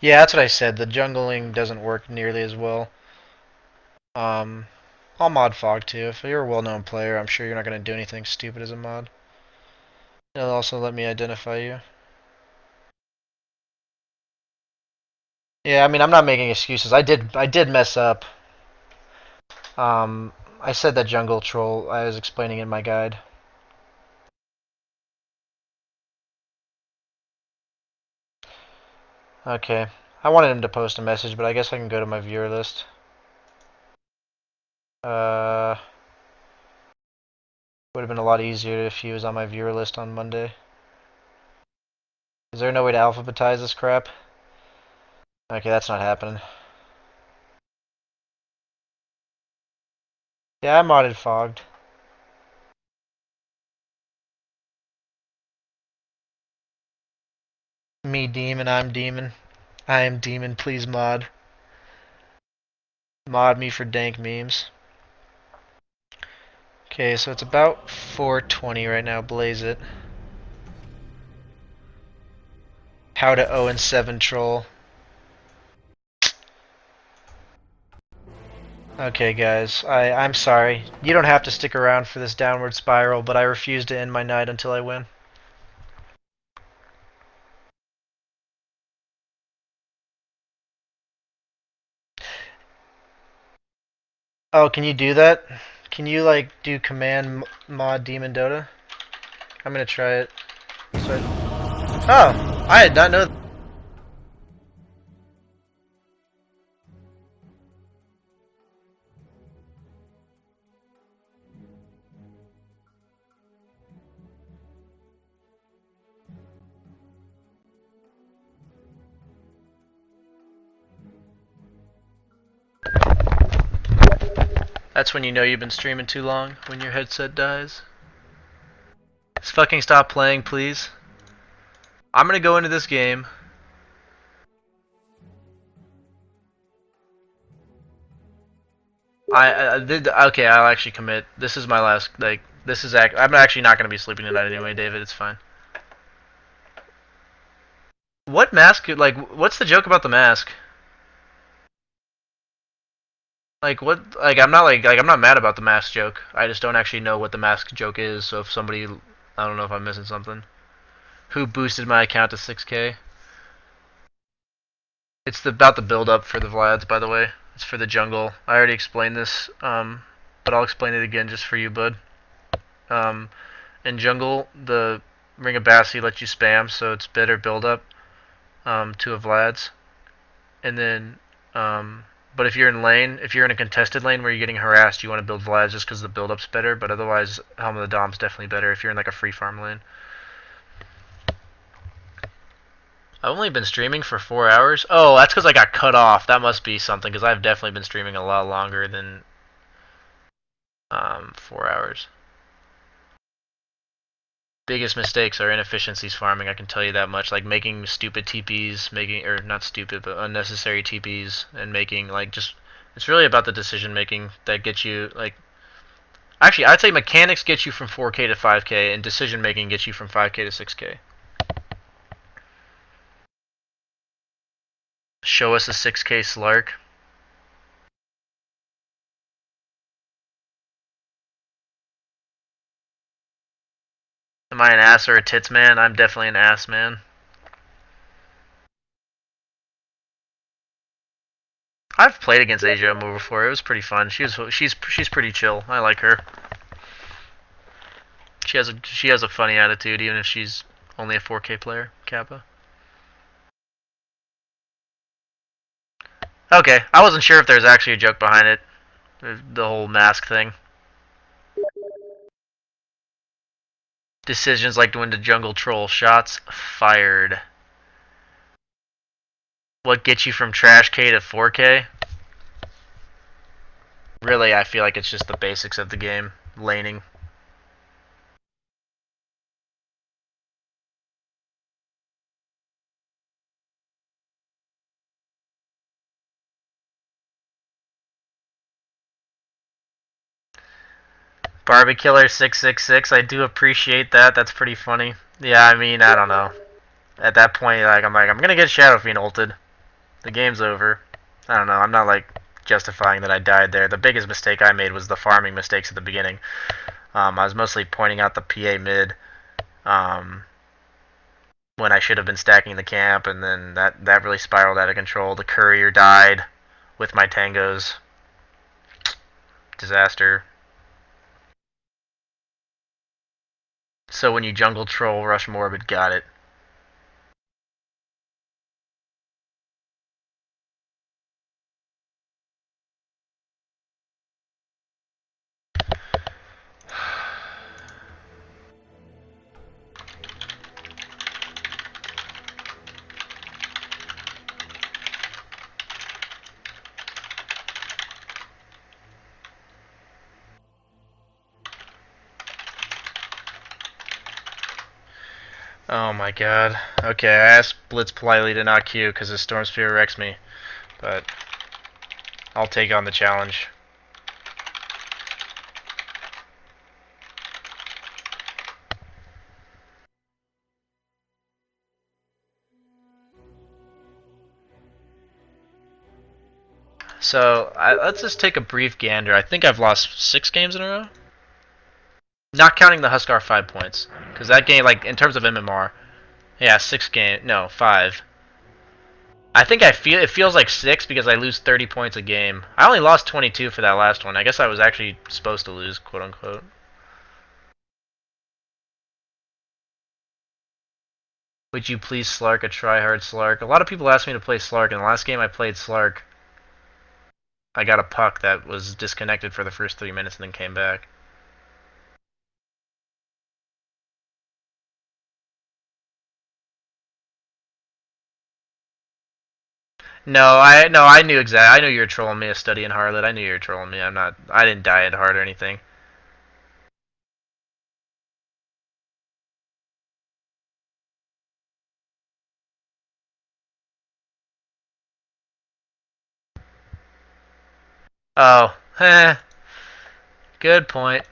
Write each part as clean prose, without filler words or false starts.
Yeah, that's what I said. The jungling doesn't work nearly as well. Um, I'll mod Fog too. If you're a well-known player, I'm sure you're not going to do anything stupid as a mod. It'll also let me identify you. Yeah, I mean, I'm not making excuses. I did mess up. Um, I said that jungle troll. I was explaining in my guide. Okay. I wanted him to post a message, but I guess I can go to my viewer list. Uh, would have been a lot easier if he was on my viewer list on Monday. Is there no way to alphabetize this crap? Okay, that's not happening. Yeah, I modded Fogged. Me demon, I'm demon. I am demon, please mod. Mod me for dank memes. Okay, so it's about 420 right now, blaze it. How to 0-7 troll. Okay, guys, I'm sorry. You don't have to stick around for this downward spiral, but I refuse to end my night until I win. Oh, can you do that? Can you, like, do command mod demon Dota? I'm gonna try it. So oh, I did not know that. That's when you know you've been streaming too long, when your headset dies. Just fucking stop playing, please. I'm gonna go into this game. I did. Okay, I'll actually commit. This is my last. Like, this is. I'm actually not gonna be sleeping tonight anyway, David. It's fine. What mask? Like, what's the joke about the mask? Like, what? Like, I'm not I'm not mad about the mask joke. I just don't actually know what the mask joke is. So if somebody, I don't know if I'm missing something. Who boosted my account to 6K? It's about the build up for the Vlads, by the way. It's for the jungle. I already explained this, but I'll explain it again just for you, bud. Um, in jungle, the Ring of Bassi lets you spam, so it's better build up to a Vlad's. And then, but if you're in lane, if you're in a contested lane where you're getting harassed, you want to build Vlad's just because the build up's better. But otherwise, Helm of the Dom's definitely better if you're in like a free farm lane. I've only been streaming for 4 hours. Oh, that's because I got cut off. That must be something because I've definitely been streaming a lot longer than 4 hours. Biggest mistakes are inefficiencies farming. I can tell you that much. Like making stupid TPs, making or not stupid, but unnecessary TPs, and making like just. It's really about the decision making that gets you like. Actually, I'd say mechanics get you from 4K to 5K, and decision making gets you from 5K to 6K. Show us a 6K Slark. Am I an ass or a tits man? I'm definitely an ass man. I've played against Asia Moore before. It was pretty fun. She's pretty chill. I like her. She has a funny attitude, even if she's only a 4K player. Kappa. Okay, I wasn't sure if there's actually a joke behind it. The whole mask thing. Decisions like when the jungle troll. Shots fired. What gets you from trash K to 4K? Really, I feel like it's just the basics of the game. Laning. Barbie 666. I do appreciate that. That's pretty funny. Yeah, I mean, I don't know. At that point, like I'm gonna get Shadow Fiend ulted. The game's over. I don't know. I'm not like justifying that I died there. The biggest mistake I made was the farming mistakes at the beginning. I was mostly pointing out the PA mid um, when I should have been stacking the camp, and then that really spiraled out of control. The courier died with my tangos. Disaster. So when you jungle troll, rush morbid, got it. Oh my god. Okay, I asked Blitz politely to not queue because his Storm Spear wrecks me, but I'll take on the challenge. So let's just take a brief gander. I think I've lost 6 games in a row, not counting the Huskar 5 points, because that game, like in terms of MMR, yeah, 6 game, no 5. I think it feels like 6 because I lose 30 points a game. I only lost 22 for that last one. I guess I was actually supposed to lose, quote unquote. Would you please Slark a tryhard Slark? A lot of people asked me to play Slark, and the last game I played Slark, I got a puck that was disconnected for the first 3 minutes and then came back. No, I knew exactly. I knew you were trolling me. A study in Harlot. I knew you were trolling me. I didn't die at heart or anything. Oh, good point.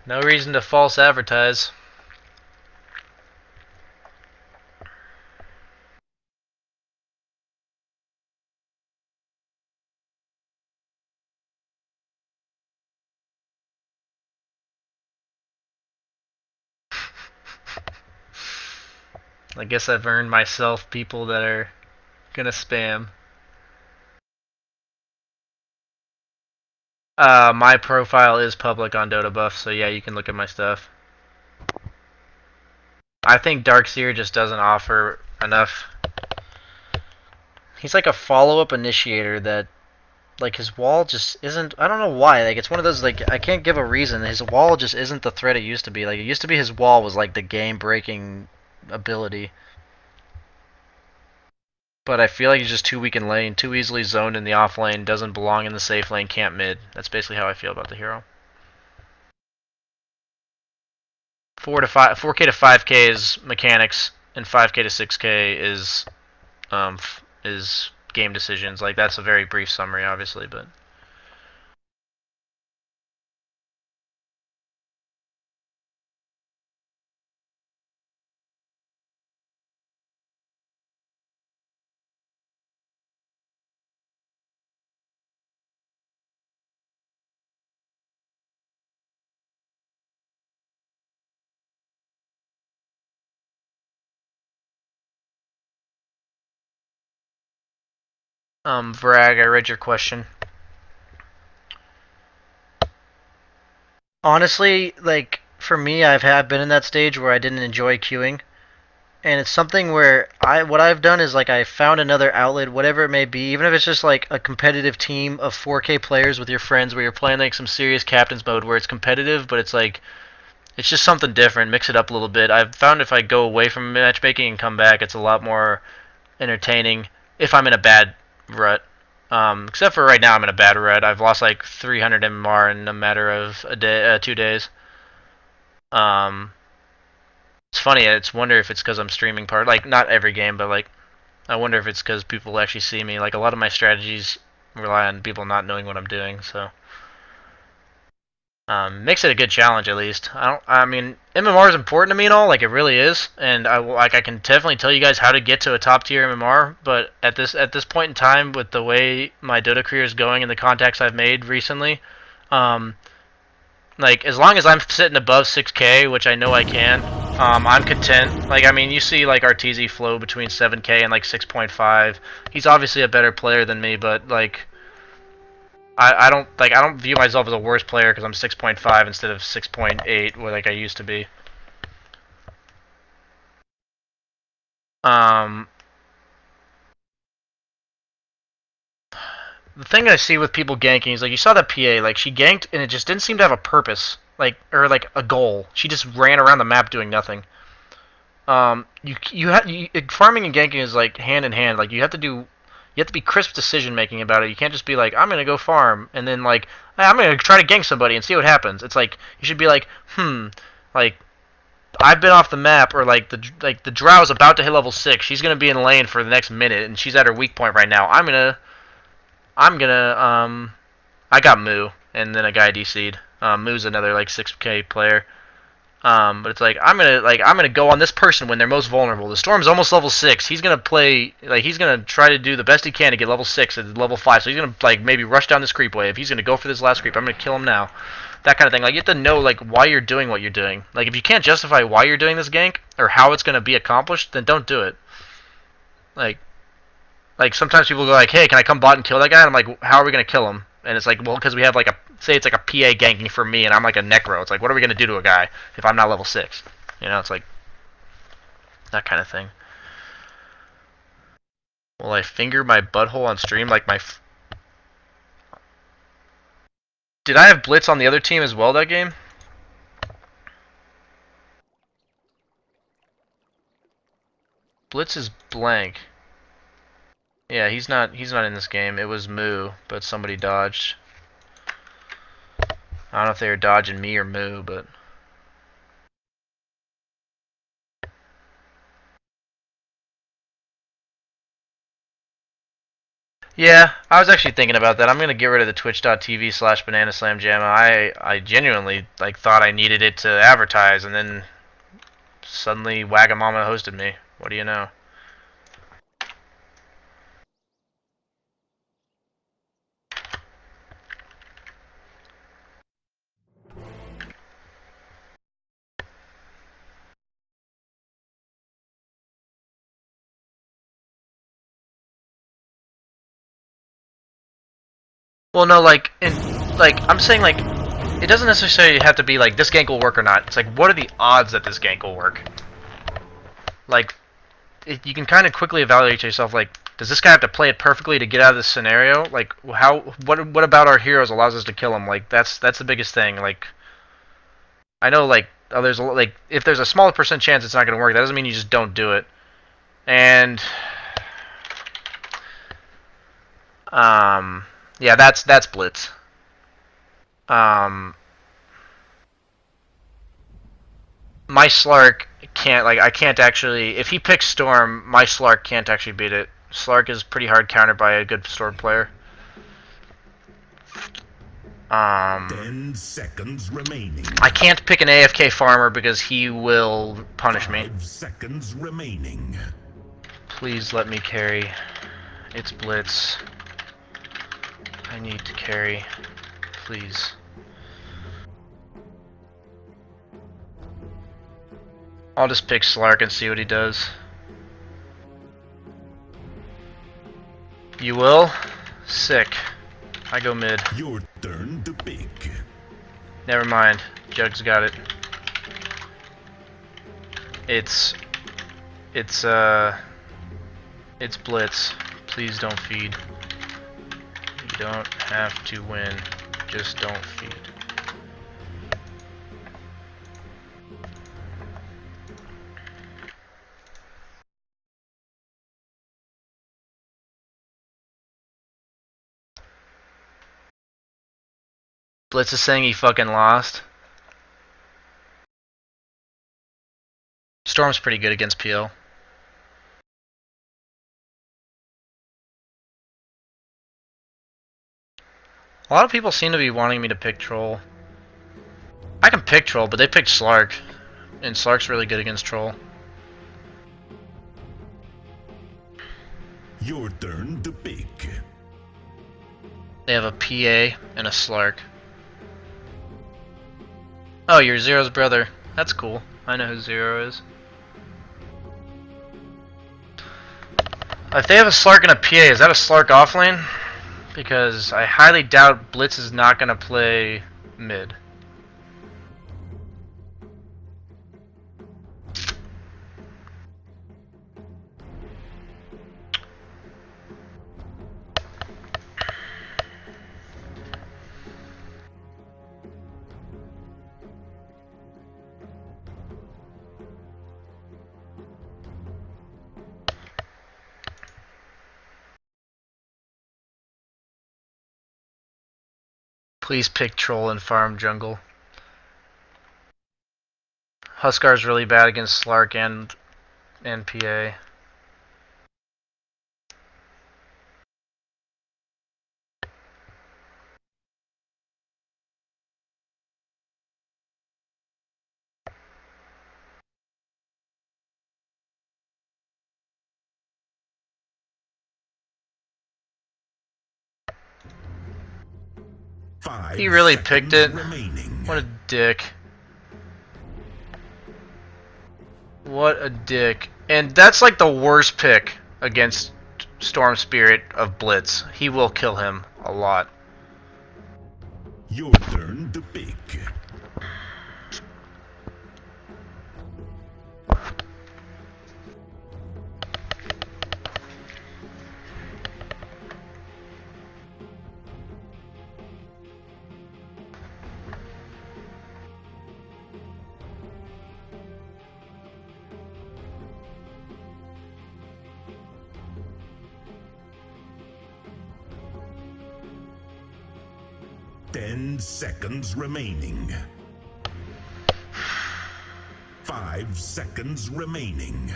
No reason to false advertise. I guess I've earned myself people that are gonna spam. My profile is public on Dota Buff, so yeah, you can look at my stuff. I think Darkseer just doesn't offer enough. He's like a follow-up initiator that, like, his wall just isn't. I don't know why. Like, it's one of those, like, I can't give a reason. His wall just isn't the threat it used to be. Like, it used to be his wall was like the game-breaking ability. But I feel like he's just too weak in lane, too easily zoned in the off lane, doesn't belong in the safe lane, can't mid. That's basically how I feel about the hero. 4K to 5K is mechanics, and 5K to 6K is game decisions. Like, that's a very brief summary, obviously, but. Vrag, I read your question. Honestly, like, for me, I've been in that stage where I didn't enjoy queuing, and it's something where what I've done is, like, I found another outlet, whatever it may be, even if it's just like a competitive team of 4K players with your friends where you're playing like some serious captain's mode where it's competitive, but it's like it's just something different. Mix it up a little bit. I've found if I go away from matchmaking and come back, it's a lot more entertaining if I'm in a bad rut. Except for right now, I'm in a bad rut. I've lost like 300 MMR in a matter of 2 days. Um, it's funny. It's wonder if it's because I'm streaming like not every game, but like I wonder if it's because people actually see me. Like a lot of my strategies rely on people not knowing what I'm doing. So Makes it a good challenge at least. I mean, MMR is important to me and all, like it really is, and I can definitely tell you guys how to get to a top tier MMR. But at this point in time, with the way my Dota career is going and the contacts I've made recently, um, like as long as I'm sitting above 6K, which I know I can, I'm content. Like I mean, you see like Arteezy flow between 7K and like 6.5. He's obviously a better player than me, but like. I don't view myself as a worse player because I'm 6.5 instead of 6.8 where like I used to be. Um, the thing I see with people ganking is like you saw that PA, like she ganked and it just didn't seem to have a purpose, like or like a goal. She just ran around the map doing nothing. Farming and ganking is like hand in hand. Like you have to be crisp decision making about it. You can't just be like I'm gonna go farm and then like hey, I'm gonna try to gank somebody and see what happens. It's like you should be like like I've been off the map, or like the Drow's about to hit level 6. She's gonna be in lane for the next minute, and she's at her weak point right now. I'm gonna I got Moo, and then a guy DC'd. Moo's another like 6K player. But it's like I'm gonna go on this person when they're most vulnerable. The Storm's almost level 6. He's gonna play like he's gonna try to do the best he can to get level 6 at level 5. So he's gonna like maybe rush down this creep wave. He's gonna go for this last creep. I'm gonna kill him now. That kind of thing. Like you have to know like why you're doing what you're doing. Like if you can't justify why you're doing this gank or how it's gonna be accomplished, then don't do it. Like like sometimes people go like, hey, can I come bot and kill that guy? And I'm like, how are we gonna kill him? And it's like, well, because we have like a say it's like a PA ganking for me, and I'm like a necro. It's like, what are we gonna do to a guy if I'm not level 6? You know, it's like that kind of thing. Will I finger my butthole on stream like my? Did I have Blitz on the other team as well that game? Blitz is blank. Yeah, he's not in this game. It was Moo, but somebody dodged. I don't know if they were dodging me or Moo, but yeah, I was actually thinking about that. I'm gonna get rid of the Twitch.tv/Banana Slam Jam. I genuinely like thought I needed it to advertise, and then suddenly Wagamama hosted me. What do you know? Well, no, like I'm saying, like it doesn't necessarily have to be like this gank will work or not. It's like what are the odds that this gank will work? Like you can kind of quickly evaluate yourself. Like, does this guy have to play it perfectly to get out of this scenario? Like, what about our heroes allows us to kill him? Like, that's the biggest thing. Like, I know like there's like if there's a smaller percent chance it's not gonna work, that doesn't mean you just don't do it. And yeah, that's Blitz. Um, my Slark can't like I can't actually if he picks Storm, my Slark can't actually beat it. Slark is pretty hard countered by a good Storm player. 10 seconds remaining. I can't pick an AFK farmer because he will punish me. 5 seconds remaining. Please let me carry. It's Blitz. I need to carry. Please. I'll just pick Slark and see what he does. You will? Sick. I go mid. Your turn to pick. Never mind. Jug's got it. It's Blitz. Please don't feed. You don't have to win. Just don't feed. Blitz is saying he fucking lost. Storm's pretty good against PL. A lot of people seem to be wanting me to pick Troll. I can pick Troll, but they picked Slark. And Slark's really good against Troll. Your turn to pick. They have a PA and a Slark. Oh, you're Zero's brother. That's cool. I know who Zero is. If they have a Slark and a PA, is that a Slark offlane? Because I highly doubt Blitz is not going to play mid. Please pick Troll and farm jungle. Huskar's really bad against Slark and PA. He really picked it. Remaining. What a dick. What a dick. And that's like the worst pick against Storm Spirit of Blitz. He will kill him a lot. Your turn to pick. Seconds remaining. 5 seconds remaining.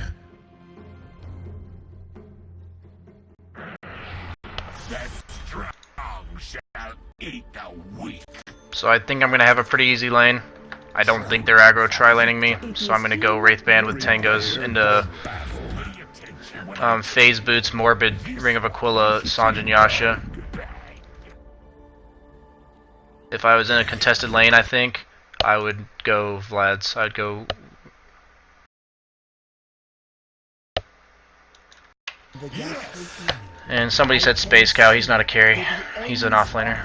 The strong shall eat the weak. So I think I'm going to have a pretty easy lane. I don't think they're aggro tri-laning me, so I'm going to go Wraithband with Tangos into Phase Boots, Morbid, Ring of Aquila, Sanj and Yasha. If I was in a contested lane, I think I would go Vlad's. I'd go. And somebody said Space Cow. He's not a carry. He's an offlaner.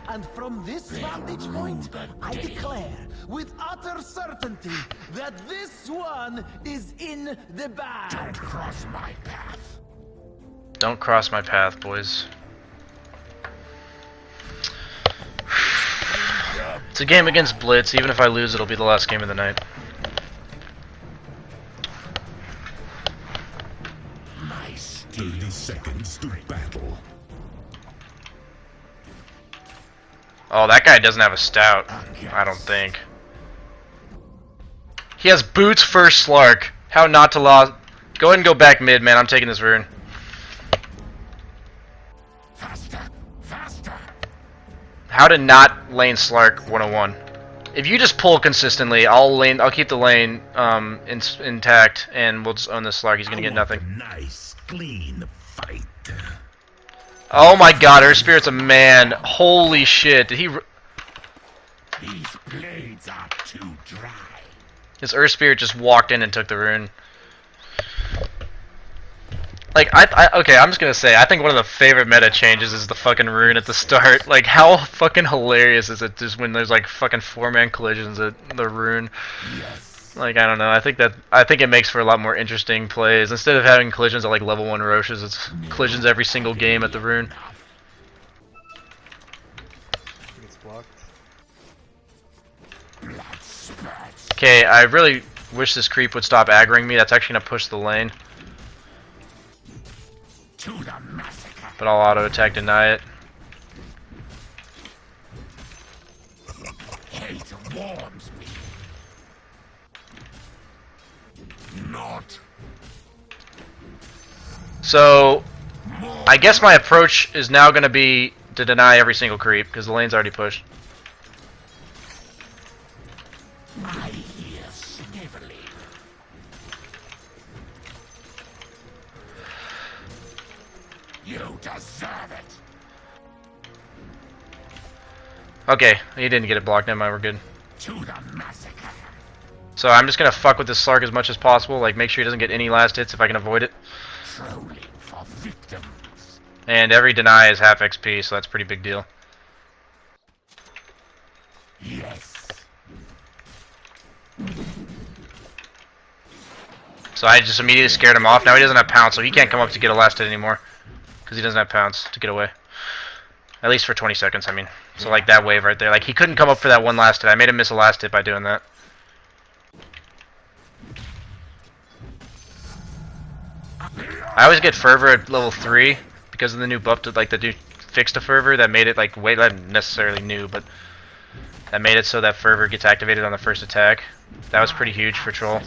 And from this vantage point, I declare with utter certainty that this one is in the bag. Don't cross my path. Don't cross my path, boys. It's a game against Blitz. Even if I lose, it'll be the last game of the night. Nice. 30 seconds to battle. Oh, that guy doesn't have a stout. I don't think. He has boots first Slark. How not to lose. Go ahead and go back mid, man. I'm taking this rune. How to not lane Slark 101. If you just pull consistently, I'll keep the lane intact, and we'll just own this Slark. He's gonna get nothing. Nice, clean fight. Oh my God, Earth Spirit's a man. Holy shit! Did he? These blades are too dry. His Earth Spirit just walked in and took the rune. Like, okay, I'm just gonna say, I think one of the favorite meta changes is the fucking rune at the start. Like, how fucking hilarious is it just when there's like fucking 4-man collisions at the rune? Yes. Like, I don't know, I think it makes for a lot more interesting plays. Instead of having collisions at like level 1 Roches, it's collisions every single game at the rune. It's blocked. Okay, I really wish this creep would stop aggroing me. That's actually gonna push the lane. But I'll auto attack deny it. Hate warms me. Not. So, I guess my approach is now going to be to deny every single creep because the lane's already pushed. deserve it. Okay, he didn't get it blocked. Never mind, we're good. To the massacre. So I'm just gonna fuck with this Slark as much as possible. Like, make sure he doesn't get any last hits if I can avoid it. Trolling for victims. And every deny is half XP, so that's a pretty big deal. Yes. So I just immediately scared him off. Now he doesn't have pounce, so he can't come up to get a last hit anymore. Because he doesn't have pounce to get away. At least for 20 seconds, I mean. So like that wave right there. Like, he couldn't come up for that one last hit. I made him miss a last hit by doing that. I always get Fervor at level 3 because of the new buff to, like, the new fix to Fervor that made it, like, way, not necessarily new, but that made it so that Fervor gets activated on the first attack. That was pretty huge for Troll.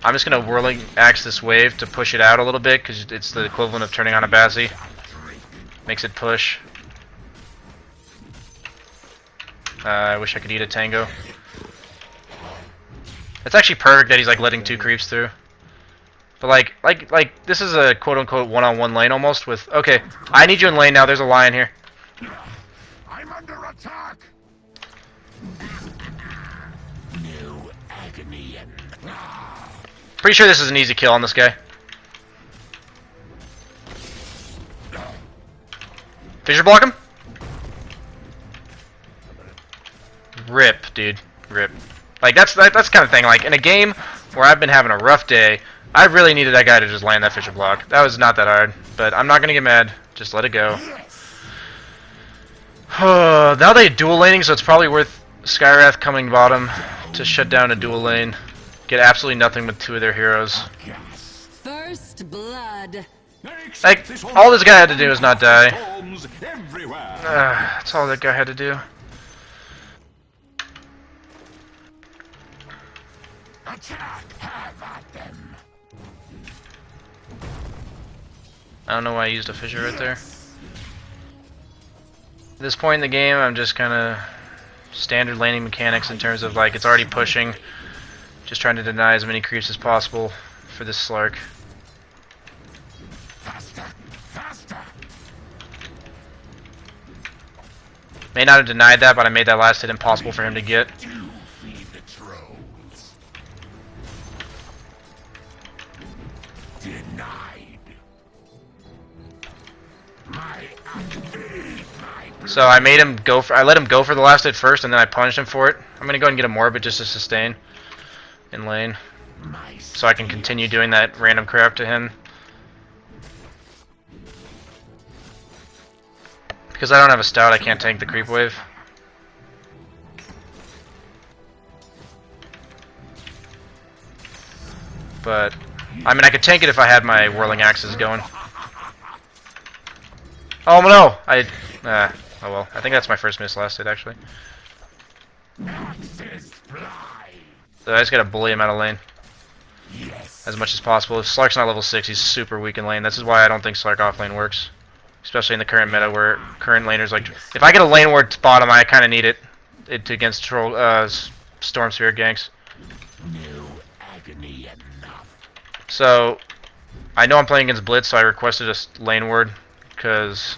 I'm just going to Whirling Axe this wave to push it out a little bit because it's the equivalent of turning on a Bassi. Makes it push. I wish I could eat a Tango. It's actually perfect that he's like letting 2 creeps through. But like this is a quote-unquote one-on-one lane almost with, okay, I need you in lane now, there's a lion here. I'm under attack. New agony and Pretty sure this is an easy kill on this guy. Fissure block him? Rip, dude. Rip. Like, that's kind of thing. Like, in a game where I've been having a rough day, I really needed that guy to just land that Fissure block. That was not that hard. But I'm not going to get mad. Just let it go. Now they dual laning, so it's probably worth Skywrath coming bottom to shut down a dual lane. Get absolutely nothing with 2 of their heroes. First blood. Like, all this guy had to do is not die. That's all that guy had to do. attack. Have at them. I don't know why I used a fissure right there. At this point in the game, I'm just kind of standard laning mechanics in terms of, like, it's already pushing. Just trying to deny as many creeps as possible for this Slark. Faster. Faster. May not have denied that, but I made that last hit impossible for him to get. Do feed the trolls. Denied. My So I made him go for, I let him go for the last hit first, and then I punished him for it. I'm gonna go ahead and get a Morbid just to sustain in lane, so I can continue doing that random crap to him. Because I don't have a stout, I can't tank the creep wave. But I mean, I could tank it if I had my whirling axes going. Oh no! Oh well. I think that's my first miss last hit actually. axes fly. So I just gotta bully him out of lane Yes. as much as possible. If Slark's not level 6, he's super weak in lane. This is why I don't think Slark off lane works. Especially in the current meta where current laners like... If I get a lane ward bottom, I kinda need it against Storm Spirit ganks. No agony enough. So, I know I'm playing against Blitz, so I requested a lane ward. Because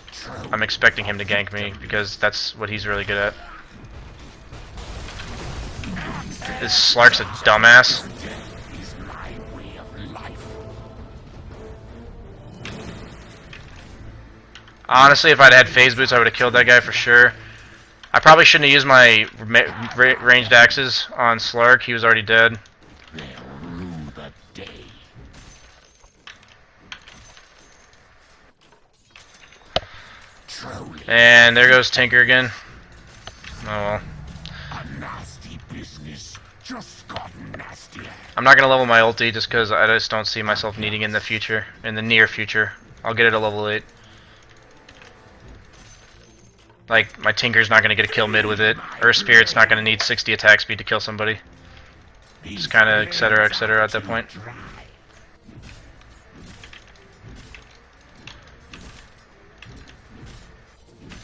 I'm expecting him to gank me, because that's what he's really good at. This Slark's a dumbass. Is my way of life. Honestly, if I'd had phase boots, I would have killed that guy for sure. I probably shouldn't have used my ranged axes on Slark. He was already dead. They'll rue the day. Trolling. And there goes Tinker again. Oh well. A nasty business. Just got nastier. I'm not gonna level my ulti just because I just don't see myself needing it in the future, in the near future. I'll get it at level 8. Like, my Tinker's not gonna get a kill mid with it. Earth Spirit's not gonna need 60 attack speed to kill somebody. Just kinda etc at that point.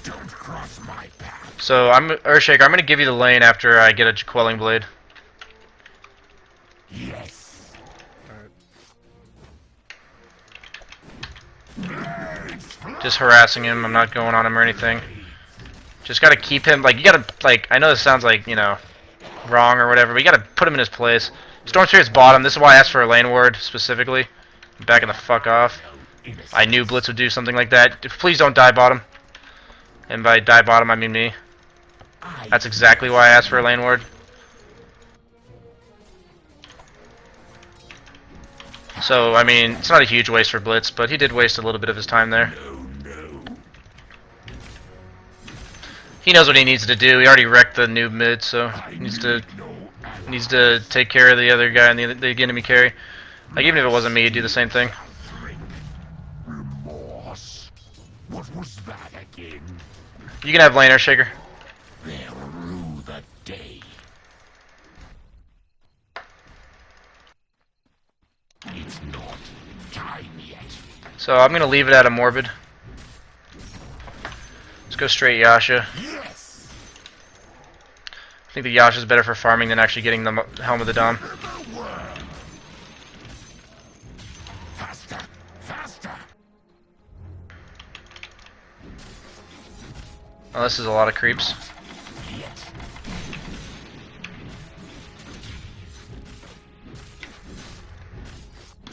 Don't cross my path. So Earthshaker, I'm gonna give you the lane after I get a Quelling Blade. Yes. Alright. Just harassing him. I'm not going on him or anything. Just gotta keep him, like, you gotta, like, I know this sounds like, you know, wrong or whatever, but you gotta put him in his place. Storm Spirit's bottom. This is why I asked for a lane ward, specifically. Backing the fuck off. I knew Blitz would do something like that. Please don't die bottom. And by die bottom, I mean me. That's exactly why I asked for a lane ward. So, I mean, it's not a huge waste for Blitz, but he did waste a little bit of his time there. He knows what he needs to do. He already wrecked the noob mid, so he needs to take care of the other guy and the enemy carry. Like, even if it wasn't me, he'd do the same thing. Remorse. What was that again? You can have laner, Shaker. They'll rue the day. It's not time yet. So I'm gonna leave it at a Morbid. Let's go straight Yasha. Yes. I think the Yasha's better for farming than actually getting the Helm of the Dom. Faster, faster. Oh, this is a lot of creeps. Yet.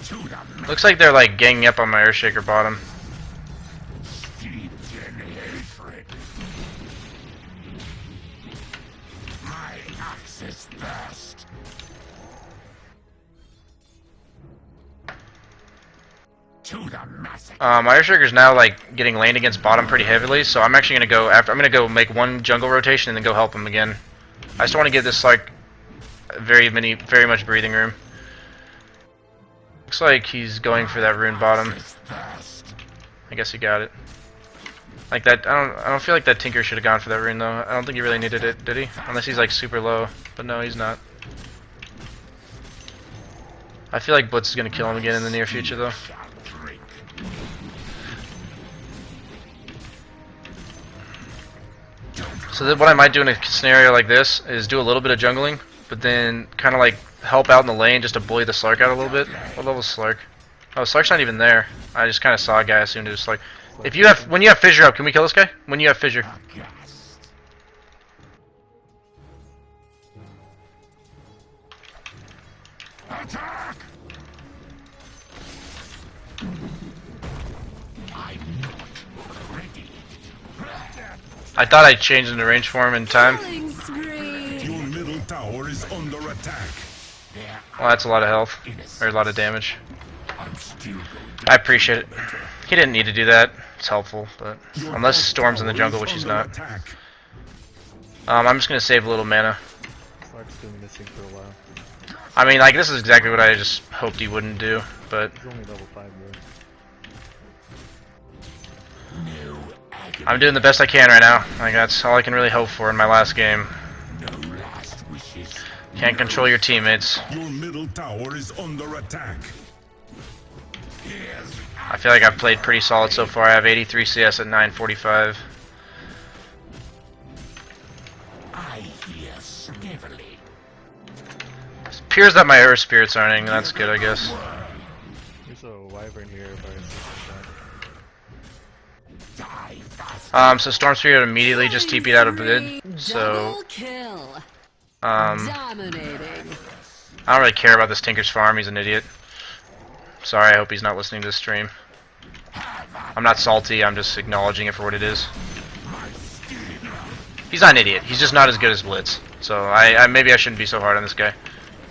To the Looks like they're like ganging up on my Earthshaker bottom. steeped in hatred. My axe's thirst. To the massacre. My Earthshaker's now like getting laned against bottom pretty heavily, so I'm actually gonna go after. I'm gonna go make one jungle rotation and then go help him again. I just want to get this like very much breathing room. Looks like he's going for that rune bottom. Axe's thirst. I guess he got it. Like that, I don't feel like that Tinker should have gone for that rune though. I don't think he really needed it, did he? Unless he's like super low, but no, he's not. I feel like Blitz is gonna kill him again in the near future though. Shall drink. So that what I might do in a scenario like this is do a little bit of jungling, but then kind of like help out in the lane just to bully the Slark out a little bit. What level is Slark? Oh, Slark's not even there. I just kind of saw a guy, assumed it was Slark. If you have, when you have Fissure up, can we kill this guy? When you have Fissure. Aghast. Attack! I'm not ready. I thought I changed into range for him in time. Killing spree. Your middle tower is under attack. There Well, that's a lot of health, or a lot of damage. I'm still going to I appreciate it. He didn't need to do that. It's helpful, but unless Storm's in the jungle, which he's not. Attack. I'm just gonna save a little mana. Slark's been missing for a while. I mean, like, this is exactly what I just hoped he wouldn't do, but He's only level 5 though. no agony, I'm doing the best I can right now. Like, that's all I can really hope for in my last game. no last wishes. Can't control your teammates. Your middle tower is under attack. Here's I feel like I've played pretty solid so far. I have 83 CS at 945. I hear snivelling. It appears that my Earth Spirits aren't in. That's good, I guess. There's a wyvern here, but it's Die fast. So Storm Spirit immediately just TP'd out of mid. So, Double kill. um, Dominating. I don't really care about this Tinker's farm. He's an idiot. Sorry, I hope he's not listening to this stream. I'm not salty. I'm just acknowledging it for what it is. He's not an idiot. He's just not as good as Blitz. So I maybe I shouldn't be so hard on this guy.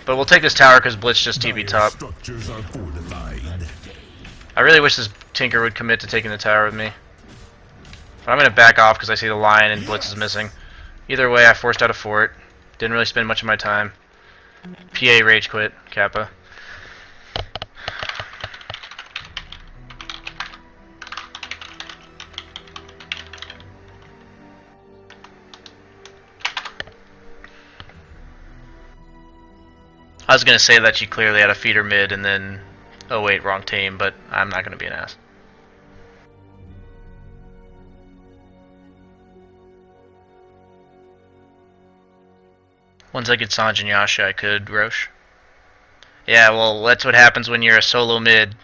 But we'll take this tower because Blitz just TP Dire top. structures are fortified. I really wish this Tinker would commit to taking the tower with me. But I'm going to back off because I see the Lion and Blitz is missing. Either way, I forced out a fort. Didn't really spend much of my time. PA rage quit, Kappa. I was going to say that she clearly had a feeder mid and then, oh wait, wrong team, but I'm not going to be an ass. Once I get Sanj and Yasha, I could Rosh. Yeah, well, that's what happens when you're a solo mid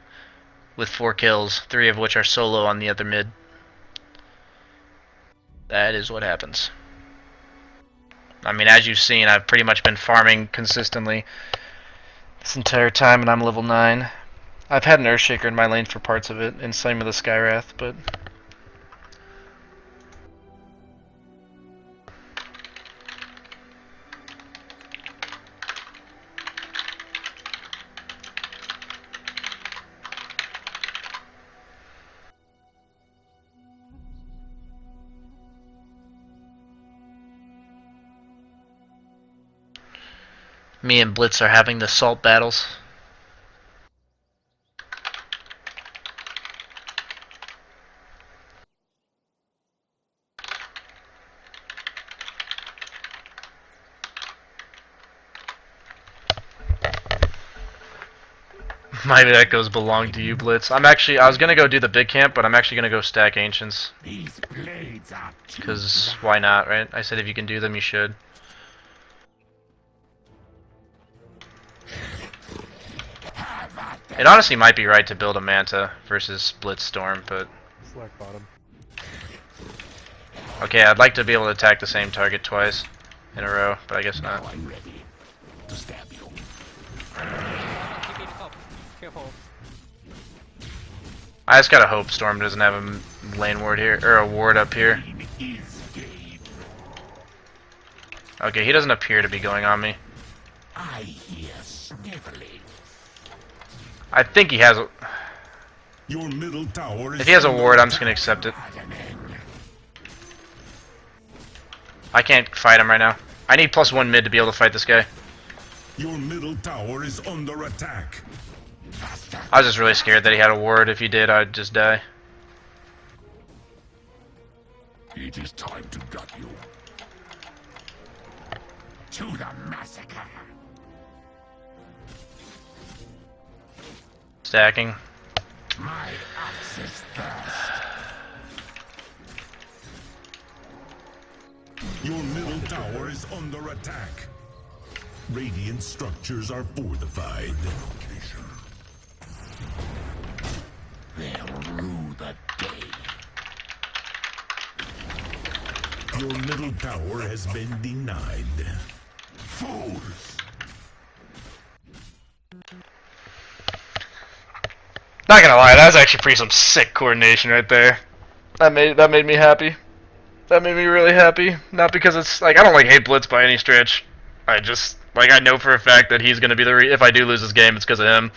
with 4 kills, 3 of which are solo on the other mid. That is what happens. I mean, as you've seen, I've pretty much been farming consistently this entire time, and I'm level 9. I've had an Earthshaker in my lane for parts of it, and same with the Skywrath, but... Me and Blitz are having the salt battles. My echoes belong to you, Blitz. I was gonna go do the big camp, but I'm actually gonna go stack Ancients. These blades are too Because why not, right? I said if you can do them, you should. It honestly might be right to build a Manta versus Blitz Storm, but... Slack bottom. Okay, I'd like to be able to attack the same target twice in a row, but I guess not. Now I'm ready to stab you. I just gotta hope Storm doesn't have a lane ward here, or a ward up here. Pain is gain. Okay, he doesn't appear to be going on me. I hear sniveling. I think he has a... Your middle tower is If he has a under ward, I'm just attack. gonna accept it. Maddening. I can't fight him right now. I need +1 mid to be able to fight this guy. Your middle tower is under attack. Faster. I was just really scared that he had a ward. If he did, I'd just die. It is time to gut you. To the massacre. Stacking. My axe is thirst. Your middle tower is under attack. Radiant structures are fortified. They'll rue the day. Your middle tower has been denied. Fools. Not gonna lie, that was actually some sick coordination right there. That made me happy. That made me really happy. Not because it's like I don't like hate Blitz by any stretch. I just like I know for a fact that he's gonna be the if I do lose this game, it's because of him.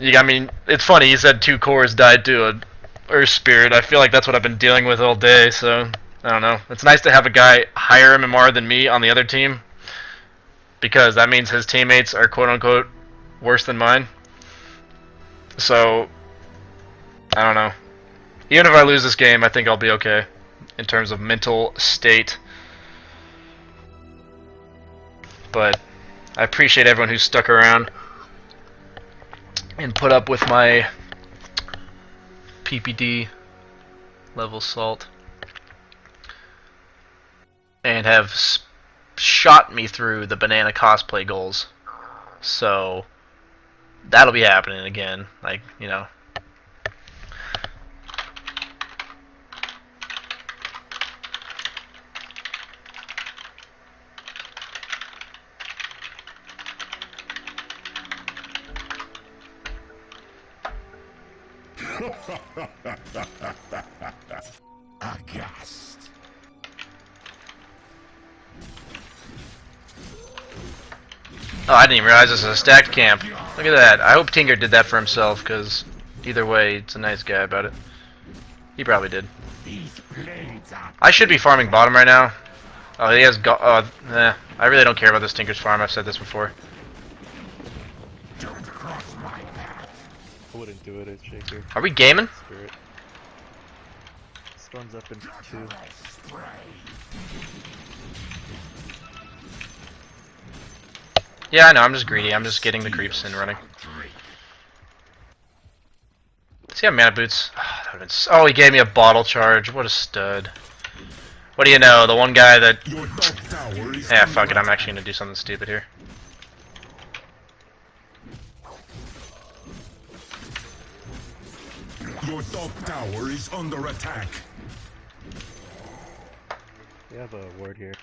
I mean, it's funny. He said 2 cores died to a Earth Spirit. I feel like that's what I've been dealing with all day. So I don't know. It's nice to have a guy higher MMR than me on the other team, because that means his teammates are quote unquote worse than mine. So I don't know. Even if I lose this game, I think I'll be okay in terms of mental state. But I appreciate everyone who's stuck around and put up with my PPD level salt and have shot me through the banana cosplay goals. So that'll be happening again, like, you know. Aghast. Oh, I didn't even realize this was a stacked camp. Look at that. I hope Tinker did that for himself, because either way, it's a nice guy about it. He probably did. These blades are I should be farming bottom right now. Oh, he has I really don't care about this Tinker's farm. I've said this before. don't cross my path. I wouldn't do it, it's Shaker. Are we gaming? Spirit. Storm's up in 2. Spray. Yeah, I know. I'm just greedy. I'm just getting the creeps and running. Drink. Does he have mana boots? Oh, that would've been oh, he gave me a bottle charge. What a stud. What do you know? The one guy that... Your top tower is Yeah, under fuck it. I'm attack. actually gonna do something stupid here. Your top tower is under attack. We have a ward here.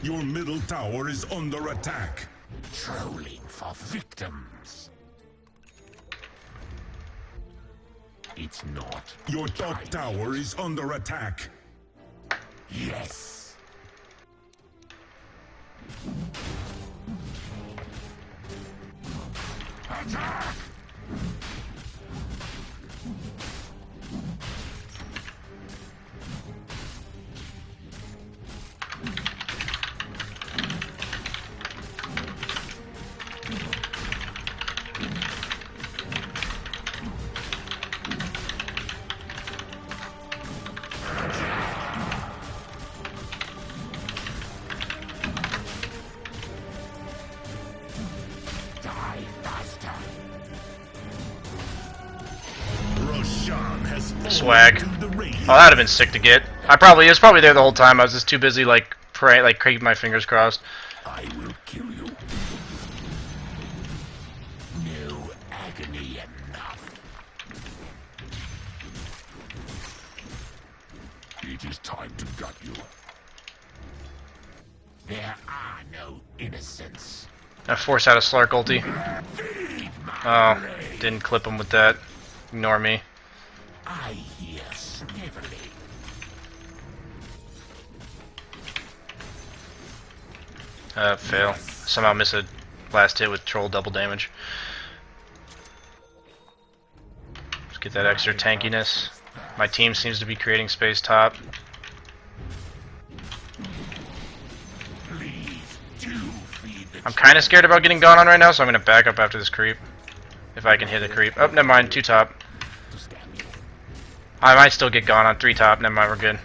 Your middle tower is under attack. Trolling for victims. It's not. Your top tower is under attack. Yes. Attack! Die faster. Roshan has fallen Swag. to the raid. Oh, that'd have been sick to get. It was probably there the whole time. I was just too busy like praying, like keeping my fingers crossed. I will kill you. No agony enough. It is time to gut you. There are no innocents. I force out a Slark ulti. Oh, didn't clip him with that. Ignore me. I hear sniveling. Fail. Somehow miss a last hit with troll double damage. Just get that extra tankiness. My team seems to be creating space top. Please do feed the I'm kind of scared about getting gone on right now, so I'm going to back up after this creep. If I can hit a creep. Oh, never mind. 2 top. to stab you. I might still get gone on 3 top. Never mind, we're good.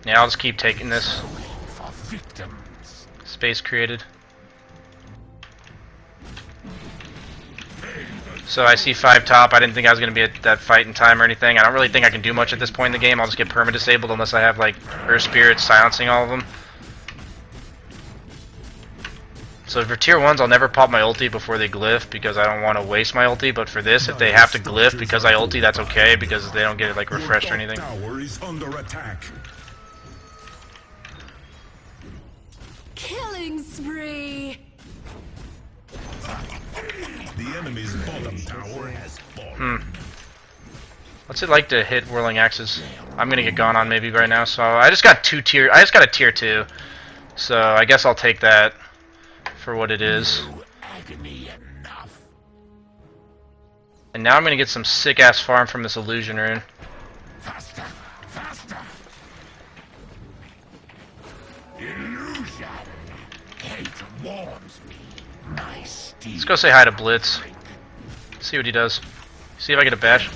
Yeah, I'll just keep taking this. For victims. Space created. So I see 5 top. I didn't think I was going to be at that fight in time or anything. I don't really think I can do much at this point in the game. I'll just get perma-disabled unless I have, like, Earth Spirits silencing all of them. So for tier 1s, I'll never pop my ulti before they glyph because I don't want to waste my ulti. But for this, if they have to glyph because I ulti, that's okay because they don't get it, like, refreshed or Your anything. top tower is under attack. Killing spree. The enemy's bottom tower has fallen. What's it like to hit Whirling Axes? I'm gonna get gone on maybe right now, so I just got a tier 2. So I guess I'll take that for what it is. No agony enough. And now I'm gonna get some sick ass farm from this illusion rune. Faster, faster. Illusion. Hate warms me. My steel. Let's go say hi to Blitz. See what he does. See if I get a bash.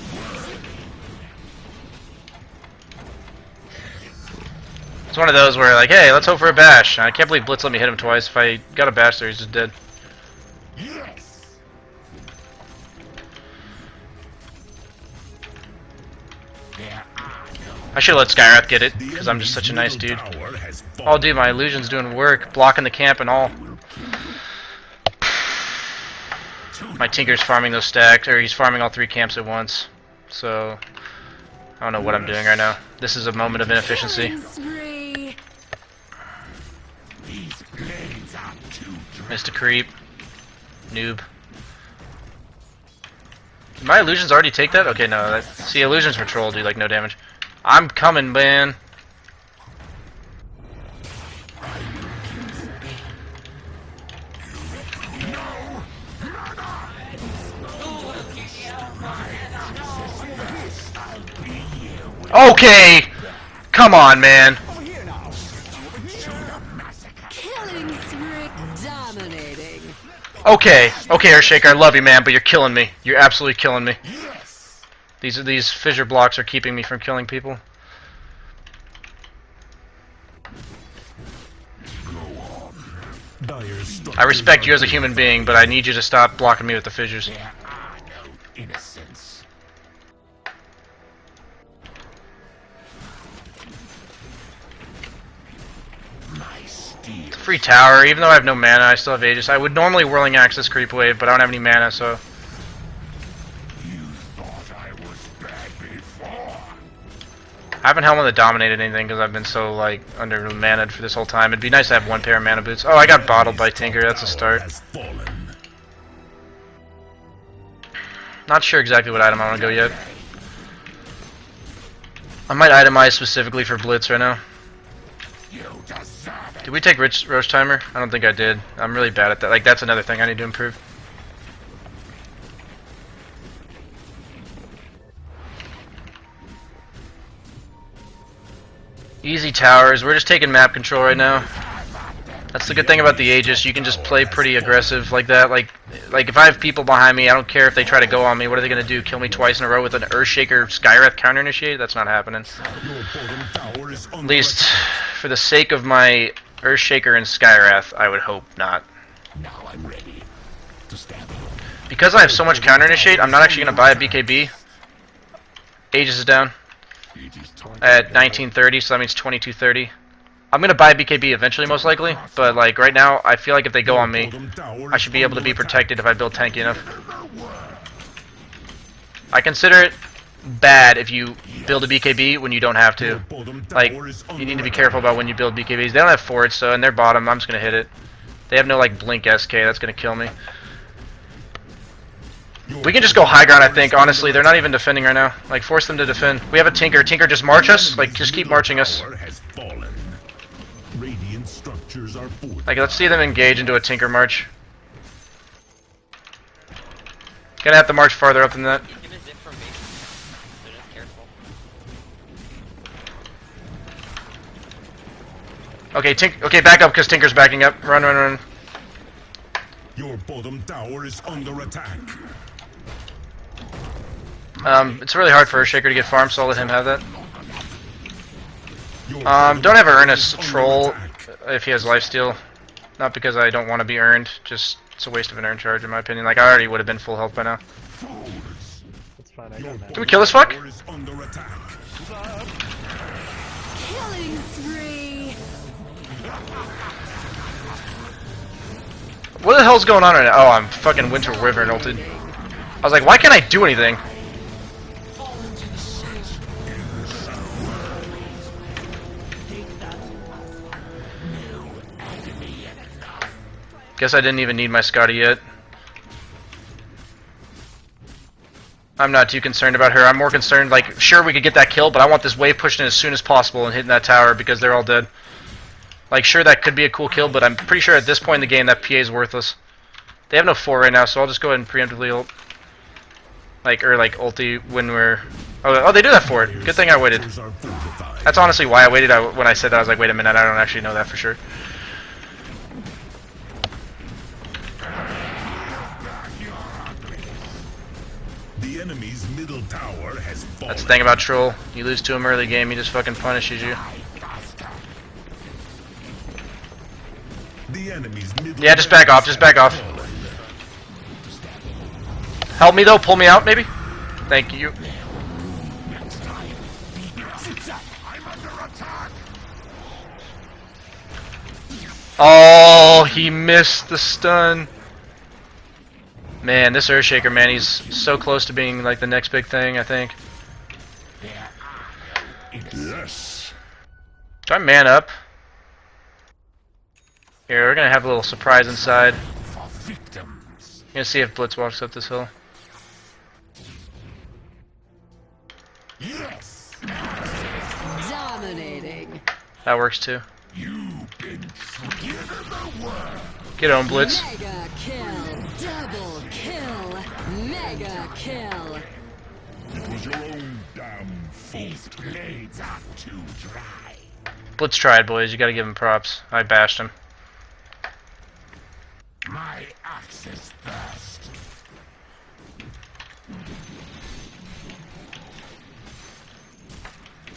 It's one of those where like, hey, let's hope for a bash. I can't believe Blitz let me hit him twice. If I got a bash there, he's just dead. Yes. There are no. I should let Skywrath get it, because I'm just such a nice dude. Oh dude, my illusion's doing work, blocking the camp and all. My Tinker's farming those stacks, or he's farming all 3 camps at once. So, I don't know what I'm doing right now. This is a moment of inefficiency. Killing spree. These blades are too dry. Missed a creep. Noob. Did my illusions already take that? Okay, no. See, illusions for troll do like no damage. I'm coming, man. Okay! Come on, man. Killing spree. Dominating. Okay, Earthshaker, I love you, man, but you're killing me. You're absolutely killing me. These fissure blocks are keeping me from killing people. I respect you as a human being, but I need you to stop blocking me with the fissures. There are no innocents. My steel. free tower. Even though I have no mana, I still have Aegis. I would normally Whirling Axe this creep wave, but I don't have any mana, so... You thought I was bad before. I haven't Helmet dominated anything because I've been so, like, under-mana'd for this whole time. It'd be nice to have one pair of mana boots. Oh, I got bottled by Tinker. That's a start. Has fallen. Not sure exactly what item I want to go yet. I might itemize specifically for Blitz right now. You deserve it. Did we take Roche Timer? I don't think I did. I'm really bad at that. Like, that's another thing I need to improve. Easy towers. We're just taking map control right now. That's the good thing about the Aegis. You can just play pretty aggressive like that. Like if I have people behind me, I don't care if they try to go on me. What are they going to do? Kill me twice in a row with an Earthshaker Skywrath counter initiate? That's not happening. Your bottom tower is At under least attack. for the sake of my Earthshaker and Skywrath, I would hope not. Now I'm ready to stab you. Because I have so much counter initiate, I'm not actually going to buy a BKB. Aegis is down It is time. at 1930, so that means 2230. I'm going to buy BKB eventually, most likely, but like right now, I feel like if they go on me, Bottom tower I is should be able to under be attack. protected if I build tanky enough. I consider it bad if you build a BKB when you don't have Your to. bottom Like, tower is you under need to be attack. careful about when you build BKBs. They don't have forwards, so in their bottom, I'm just going to hit it. They have no like blink SK, that's going to kill me. Your We can just go bottom high ground, I tower think, is honestly. under They're not even defending right now. Like, force them to defend. We have a Tinker. Tinker, just march us. Like, just keep marching us. Tower has fallen. Radiant structures are fortified. Like, let's see them engage into a Tinker march. Gonna have to march farther up than that. Give us information. So just careful. Okay, back up, because Tinker's backing up. Run, run, run. Your bottom tower is under attack. It's really hard for Earthshaker to get farm, so I'll let him have that. Your bottom Don't ever tower earn a is under troll attack. if he has lifesteal. Not because I don't want to be earned, just it's a waste of an earn charge in my opinion. Like, I already would have been full health by now. It's fine, I Your got that. Can we kill this fuck? tower is under attack. Killing spree. What the hell's going on right now? Oh, I'm fucking Winter Wyvern ulted. I was like, why can't I do anything? Guess I didn't even need my Scotty yet. I'm not too concerned about her. I'm more concerned, like, sure we could get that kill, but I want this wave pushed in as soon as possible and hitting that tower because they're all dead. Like, sure, that could be a cool kill, but I'm pretty sure at this point in the game that PA is worthless. They have no 4 right now, so I'll just go ahead and preemptively ult. Like, or like ulti when we're... Oh, they do that for it. Good thing I waited. Structures are fortified. That's honestly why I waited. When I said that, I was like, wait a minute, I don't actually know that for sure. The enemy's middle tower has fallen. That's the thing about Troll. You lose to him early game, he just fucking punishes you. The enemy's middle Yeah, just back off, just back off. Help me though, pull me out maybe? Thank you. Oh, he missed the stun. Man, this Earthshaker, man, he's so close to being like the next big thing, I think. Yes. Do I man up? Here, we're gonna have a little surprise inside. For victims. Gonna see if Blitz walks up this hill. Yes. Dominating. That works too. You've been given the word. Get on, Blitz. Mega kill. Double kill. Mega kill. It was your own damn fault. These blades are too dry. Blitz tried, boys. You gotta give him props. I bashed him. My axe is thirst.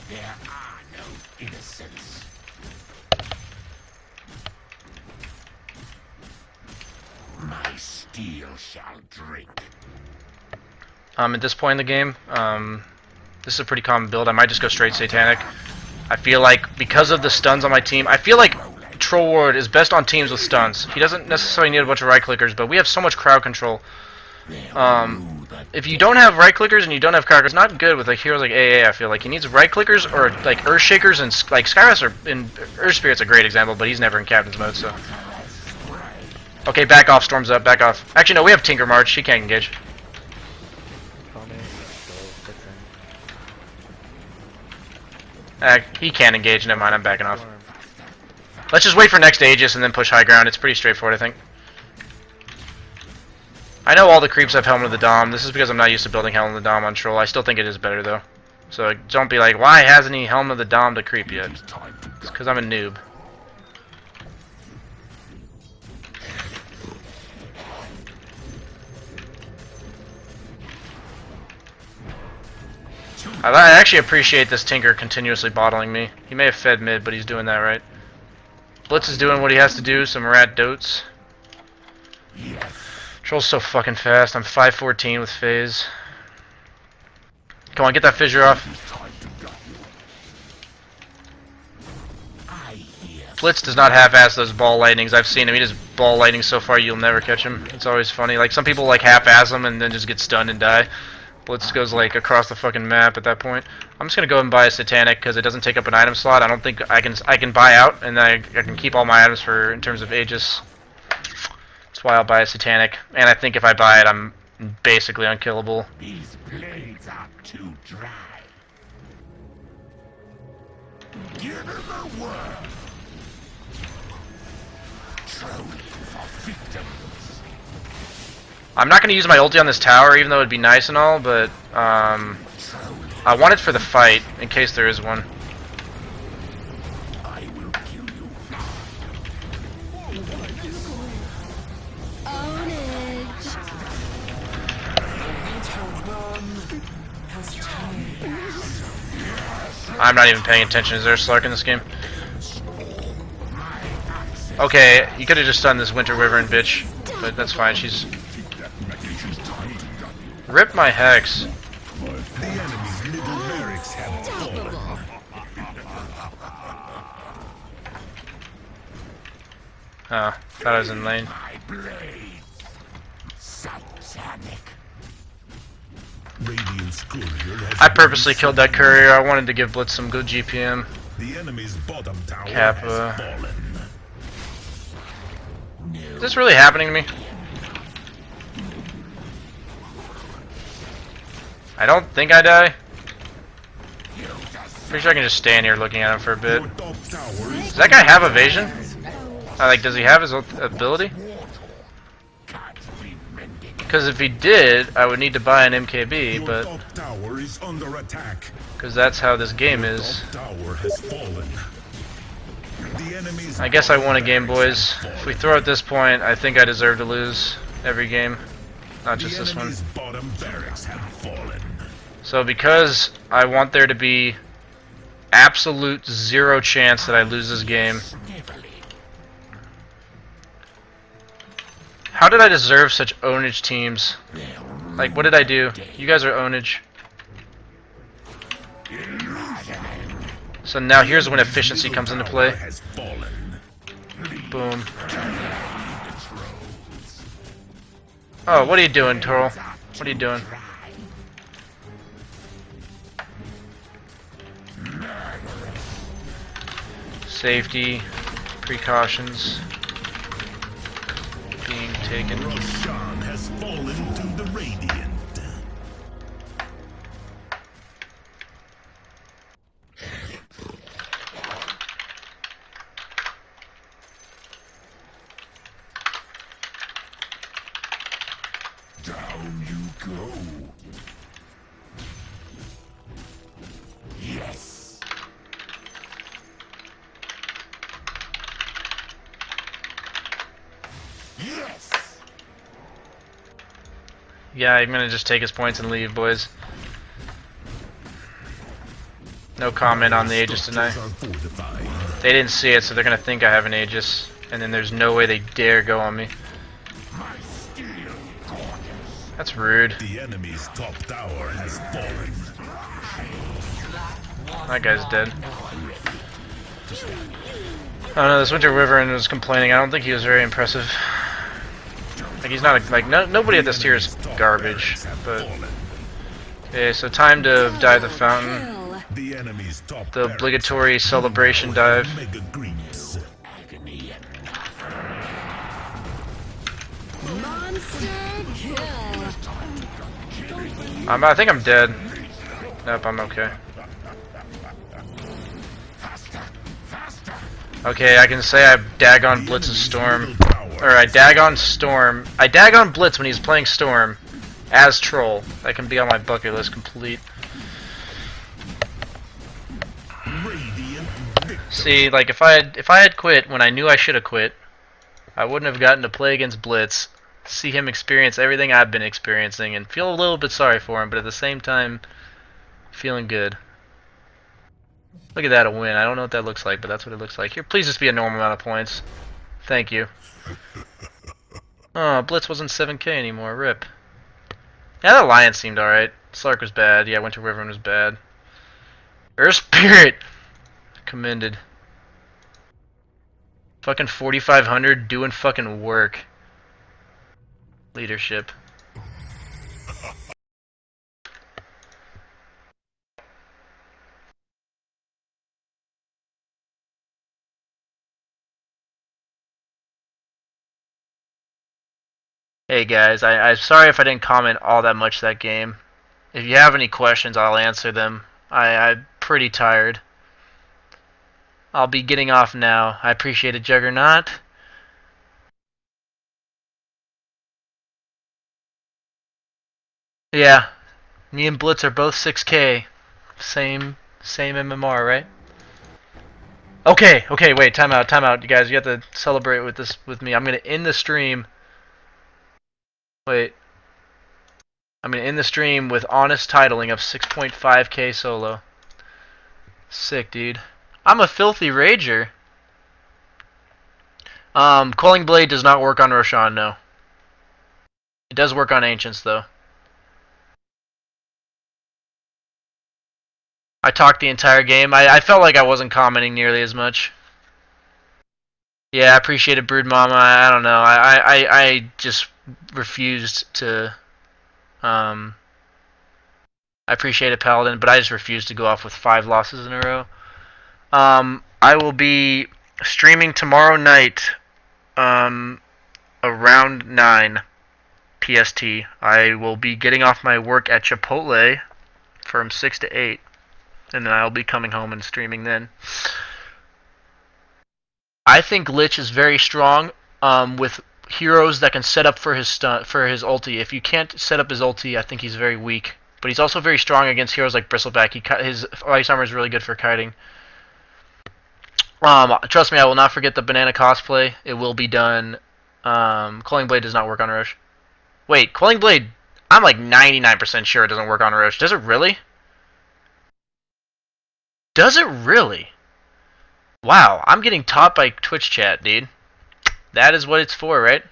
There are no innocents. My steel shall drink. At this point in the game, this is a pretty common build. I might just go straight Satanic. I feel like because of the stuns on my team, I feel like control ward is best on teams with stuns. He doesn't necessarily need a bunch of right clickers, but we have so much crowd control. If you don't have right clickers and you don't have crowd, it's not good with like heroes like AA. I feel like he needs right clickers or like Earth Shakers and like Skyrus or in Earth Spirit's a great example, but he's never in captain's mode. So okay, back off. Storm's up. Back off. Actually, no, we have Tinker March. He can't engage. Coming. Go fixing. He can't engage. Never mind. I'm backing off. Storm. Let's just wait for next Aegis and then push high ground. It's pretty straightforward, I think. I know all the creeps have Helm of the Dom. This is because I'm not used to building Helm of the Dom on Troll. I still think it is better, though. So don't be like, why hasn't he Helm of the Dom to creep yet? It's because I'm a noob. I actually appreciate this Tinker continuously bottling me. He may have fed mid, but he's doing that right. Blitz is doing what he has to do, some rat dotes. Troll's so fucking fast. I'm 514 with phase. Come on, get that fissure off. Blitz does not half-ass those ball lightnings. I've seen him. He just ball lightning so far you'll never catch him. It's always funny. Like some people like half-ass them and then just get stunned and die. Blitz goes like across the fucking map at that point. I'm just gonna go and buy a Satanic because it doesn't take up an item slot. I don't think I can buy out and then I can keep all my items for in terms of Aegis. That's why I'll buy a Satanic. And I think if I buy it, I'm basically unkillable. These blades are too dry. Give him a word. Trolling for victims. I'm not gonna use my ulti on this tower, even though it'd be nice and all, but I want it for the fight in case there is one. I will kill you. Ownage. I'm not even paying attention. Is there a Slark in this game? Okay, you could have just done this Winter Wyvern bitch, but that's fine. She's... Rip my Hex. The enemy's middle barracks have fallen. Unstoppable. Oh, thought I was in lane. My blade. Satanic. Radiant's courier has I purposely killed that courier. I wanted to give Blitz some good GPM. The enemy's bottom tower Kappa. has fallen. Is this really happening to me? I don't think I die. Pretty sure I can just stand here looking at him for a bit. Your top tower is Does that guy have evasion? Like, does he have his ability? Can't be mended. Because if he did, I would need to buy an MKB, your but top tower is under attack. because that's how this game is. Top tower has fallen. The enemy's I guess I won a game, boys. If we throw at this point, I think I deserve to lose every game, not just this one. enemy's bottom barracks have fallen. So because I want there to be absolute zero chance that I lose this game, how did I deserve such ownage teams? Like, what did I do? You guys are ownage. So now here's when efficiency comes into play. Has fallen. Boom. Oh, what are you doing, Toro? What are you doing? Safety, precautions being taken. Roshan has fallen to the Radiant. Down you go. Yes. Yes. Yeah, I'm gonna just take his points and leave, boys. No comment on the Aegis tonight. Structures are fortified. They didn't see it, so they're gonna think I have an Aegis, and then there's no way they dare go on me. My steel gorgeous. That's rude. The enemy's top tower has fallen. That guy's dead. I don't know, this Winter Wyvern was complaining. I don't think he was very impressive. Like, he's not, nobody at this tier is garbage, but... Okay, so time to dive the fountain. Kill. The enemy's top The obligatory celebration dive. Mega Greens. Monster kill. I think I'm dead. Nope, I'm okay. Okay, I can say I Dagon Blitz a Storm. Or I Dagon Storm. I Dagon Blitz when he's playing Storm as Troll. That can be on my bucket list complete. Radiant victory. See, like if I had quit when I knew I should have quit, I wouldn't have gotten to play against Blitz, see him experience everything I've been experiencing, and feel a little bit sorry for him, but at the same time, feeling good. Look at that, a win. I don't know what that looks like, but that's what it looks like. Here, please just be a normal amount of points. Thank you. Oh, Blitz wasn't 7k anymore. Rip. Yeah, the Lion seemed alright. Slark was bad. Yeah, Winter Wyvern was bad. Earth Spirit! Commended. Fucking 4,500 doing fucking work. Leadership. Hey guys, I'm sorry if I didn't comment all that much that game. If you have any questions, I'll answer them. I'm pretty tired. I'll be getting off now. I appreciate it, Juggernaut. Yeah, me and Blitz are both 6k. Same MMR, right? Okay, wait, time out, you guys. You have to celebrate with this with me. I'm gonna end the stream. Wait. I'm gonna end the stream with honest titling of 6.5k solo. Sick, dude. I'm a filthy rager. Quelling Blade does not work on Roshan, no. It does work on Ancients, though. I talked the entire game. I felt like I wasn't commenting nearly as much. Yeah, I appreciate it, Brood Mama. I don't know. I just refused to. I appreciate it, Paladin, but I just refused to go off with 5 losses in a row. I will be streaming tomorrow night, around 9 PST. I will be getting off my work at Chipotle from 6 to 8, and then I'll be coming home and streaming then. I think Lich is very strong with heroes that can set up for his ulti. If you can't set up his ulti, I think he's very weak. But he's also very strong against heroes like Bristleback. His ice armor is really good for kiting. Trust me, I will not forget the banana cosplay. It will be done. Quelling Blade does not work on Roche. Wait, Quelling Blade, I'm like 99% sure it doesn't work on Roche. Does it really? Does it really? Wow, I'm getting taught by Twitch chat, dude. That is what it's for, right?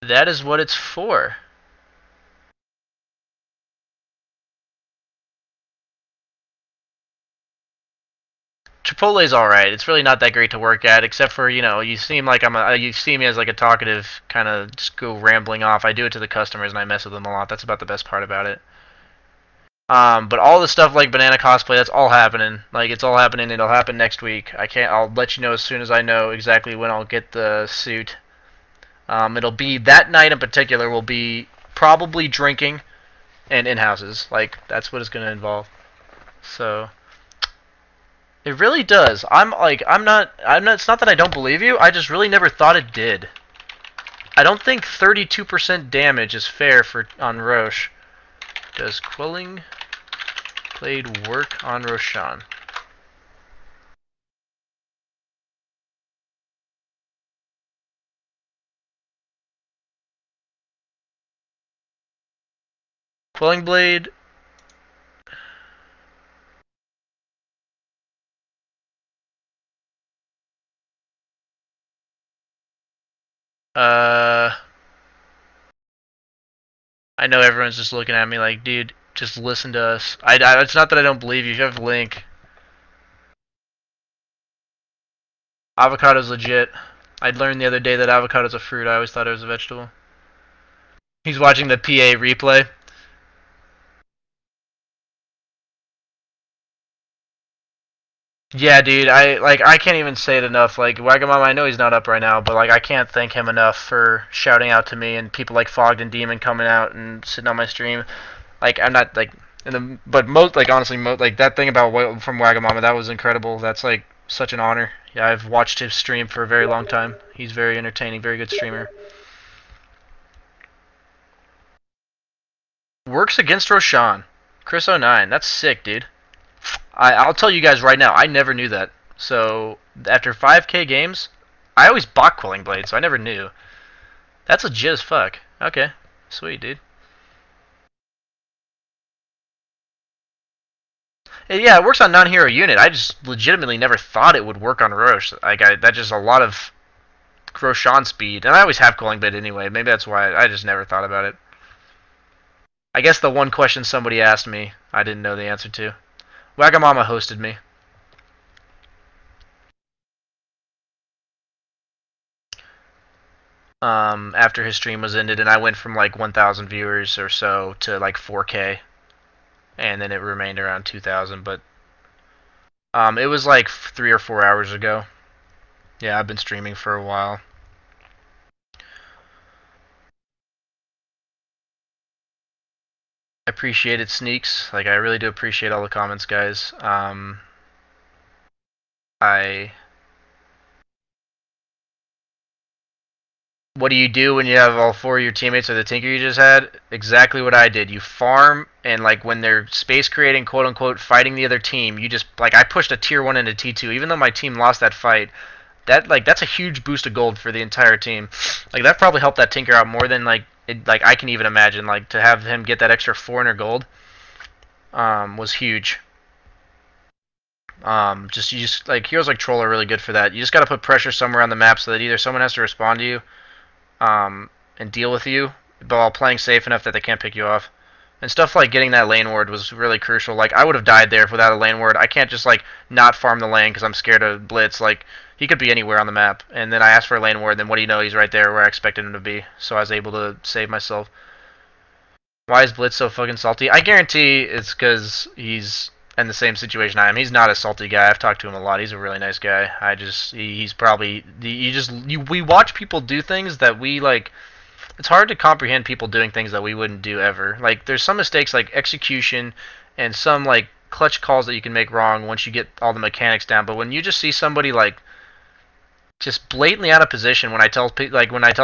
That is what it's for. Chipotle's alright. It's really not that great to work at, except for, you know, you seem like you see me as like a talkative, kind of just go rambling off. I do it to the customers and I mess with them a lot. That's about the best part about it. But all the stuff like banana cosplay, that's all happening. Like, it's all happening. It'll happen next week. I'll let you know as soon as I know exactly when I'll get the suit. It'll be, that night in particular will be probably drinking and in-houses. Like, that's what it's going to involve. So, it really does. I'm not, it's not that I don't believe you, I just really never thought it did. I don't think 32% damage is fair on Roche. Does Quelling Blade work on Roshan? Quelling Blade. I know everyone's just looking at me like, dude, just listen to us. It's not that I don't believe you. You have a link. Avocado's legit. I learned the other day that avocado's a fruit. I always thought it was a vegetable. He's watching the PA replay. Yeah, dude, I can't even say it enough. Like Wagamama, I know he's not up right now, but like I can't thank him enough for shouting out to me and people like Fogged and Demon coming out and sitting on my stream. Like I'm not like but most like honestly like that thing about from Wagamama, that was incredible. That's like such an honor. Yeah, I've watched his stream for a very long time. He's very entertaining, very good streamer. Works against Roshan. Chris09, that's sick, dude. I'll tell you guys right now, I never knew that. So, after 5k games, I always bought Quelling Blade, so I never knew. That's legit as fuck. Okay. Sweet, dude. Yeah, it works on non-hero unit. I just legitimately never thought it would work on Roche. That's just a lot of Roshan speed. And I always have Quelling Blade anyway. Maybe that's why I just never thought about it. I guess the one question somebody asked me, I didn't know the answer to. Wagamama hosted me. After his stream was ended, and I went from like 1,000 viewers or so to like 4K, and then it remained around 2,000. But it was like 3 or 4 hours ago. Yeah, I've been streaming for a while. I appreciate it, Sneaks. Like, I really do appreciate all the comments, guys. What do you do when you have all 4 of your teammates or the Tinker you just had? Exactly what I did. You farm, and like when they're space creating, quote unquote, fighting the other team, you just, like, I pushed a tier 1 into T2, even though my team lost that fight. That's a huge boost of gold for the entire team. Like, that probably helped that Tinker out more than, like I can even imagine. Like, to have him get that extra 400 gold was huge. You just like, heroes like Troll are really good for that. You just gotta put pressure somewhere on the map so that either someone has to respond to you, and deal with you, but while playing safe enough that they can't pick you off. And stuff like getting that lane ward was really crucial. Like, I would have died there without a lane ward. I can't just, like, not farm the lane because I'm scared of Blitz. Like, he could be anywhere on the map. And then I asked for a lane ward, and then what do you know? He's right there where I expected him to be. So I was able to save myself. Why is Blitz so fucking salty? I guarantee it's because he's in the same situation I am. He's not a salty guy. I've talked to him a lot. He's a really nice guy. He's probably, we watch people do things that we, like, it's hard to comprehend people doing things that we wouldn't do ever. Like, there's some mistakes like execution and some like clutch calls that you can make wrong once you get all the mechanics down. But when you just see somebody like just blatantly out of position, when I tell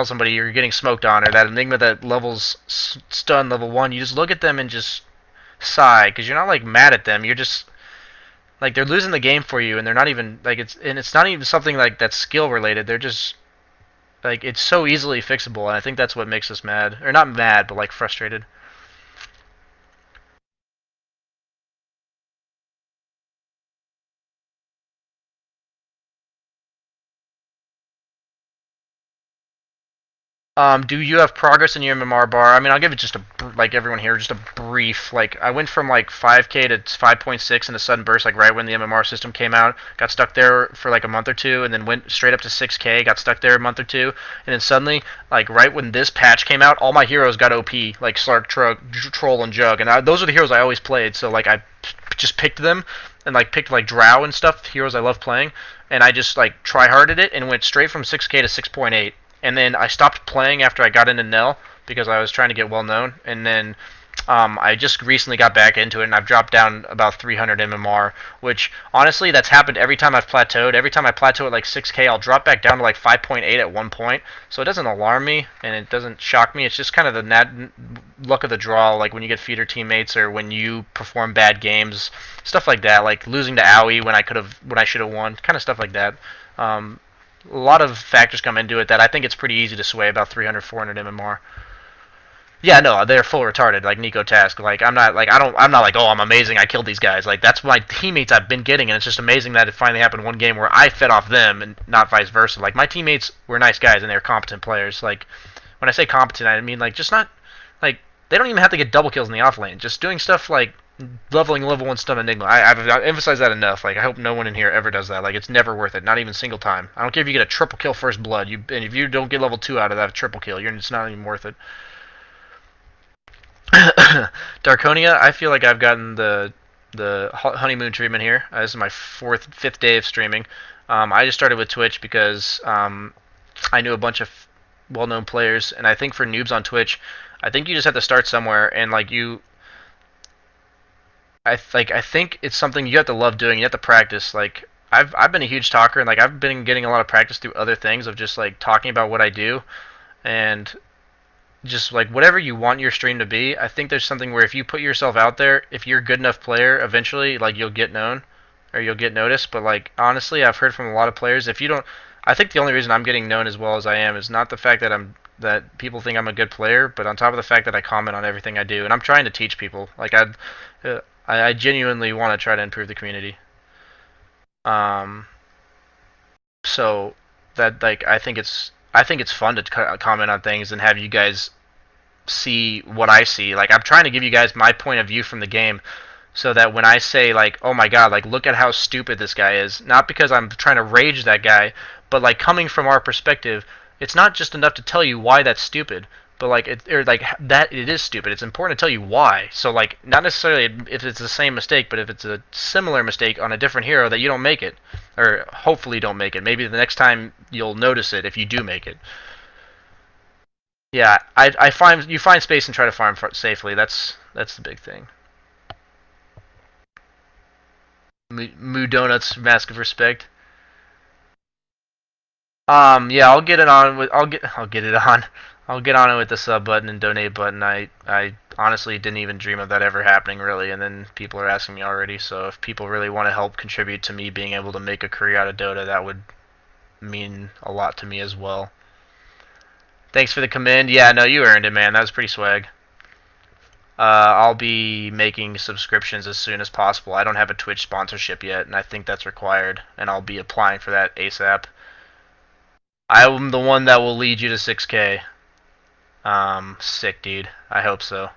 somebody you're getting smoked on, or that Enigma that levels stun level 1, you just look at them and just sigh, because you're not like mad at them. You're just like, they're losing the game for you, and they're not even like, it's not even something like that's skill related. They're just like, it's so easily fixable, and I think that's what makes us mad. Or not mad, but like frustrated. Do you have progress in your MMR bar? I mean, I'll give it just like everyone here, just a brief. Like, I went from like 5k to 5.6 in a sudden burst, like right when the MMR system came out. Got stuck there for like a month or two, and then went straight up to 6k. Got stuck there a month or two, and then suddenly, like right when this patch came out, all my heroes got OP, like Slark, Troll, and Jug, and those are the heroes I always played. So like I just picked them, and like picked like Drow and stuff, heroes I love playing, and I just like try-harded it and went straight from 6k to 6.8. And then I stopped playing after I got into Nell because I was trying to get well known. And then I just recently got back into it, and I've dropped down about 300 MMR, which honestly, that's happened every time I've plateaued. Every time I plateau at like 6k, I'll drop back down to like 5.8 at one point. So it doesn't alarm me, and it doesn't shock me. It's just kind of the luck of the draw, like when you get feeder teammates or when you perform bad games, stuff like that, like losing to Owie when I should have won, kind of stuff like that. A lot of factors come into it that I think it's pretty easy to sway about 300, 400 MMR. Yeah, no, they're full retarded, like Nico Task. Like, I'm not like, oh, I'm amazing, I killed these guys. Like, that's my teammates I've been getting, and it's just amazing that it finally happened one game where I fed off them and not vice versa. Like, my teammates were nice guys and they're competent players. Like, when I say competent, I mean like just not like, they don't even have to get double kills in the off lane. Just doing stuff like leveling level 1 stun Enigma. I've emphasized that enough. Like, I hope no one in here ever does that. Like, it's never worth it. Not even a single time. I don't care if you get a triple kill first blood. And if you don't get level 2 out of that triple kill, it's not even worth it. Darkonia, I feel like I've gotten the honeymoon treatment here. This is my fifth day of streaming. I just started with Twitch because I knew a bunch of well-known players, and I think for noobs on Twitch, I think you just have to start somewhere, and like I think it's something you have to love doing. You have to practice. Like I've been a huge talker, and like I've been getting a lot of practice through other things of just like talking about what I do, and just like whatever you want your stream to be. I think there's something where if you put yourself out there, if you're a good enough player, eventually like you'll get known or you'll get noticed. But like honestly, I've heard from a lot of players, if you don't, I think the only reason I'm getting known as well as I am is not the fact that people think I'm a good player, but on top of the fact that I comment on everything I do, and I'm trying to teach people. Like I genuinely want to try to improve the community. So that like I think it's fun to comment on things and have you guys see what I see. Like I'm trying to give you guys my point of view from the game, so that when I say like, oh my god, like look at how stupid this guy is, not because I'm trying to rage that guy, but like coming from our perspective, it's not just enough to tell you why that's stupid, but like it is stupid. It's important to tell you why. So like not necessarily if it's the same mistake, but if it's a similar mistake on a different hero that you don't make it, or hopefully don't make it. Maybe the next time you'll notice it if you do make it. Yeah, I find you find space and try to farm safely. That's the big thing. Moo Donuts, Mask of Respect. Yeah, I'll get it on with I'll get it on. I'll get on it with the sub button and donate button. I honestly didn't even dream of that ever happening really, and then people are asking me already. So if people really want to help contribute to me being able to make a career out of Dota, that would mean a lot to me as well. Thanks for the commend. Yeah, no, you earned it, man. That was pretty swag. I'll be making subscriptions as soon as possible. I don't have a Twitch sponsorship yet, and I think that's required, and I'll be applying for that ASAP. I'm the one that will lead you to 6K. Sick, dude. I hope so.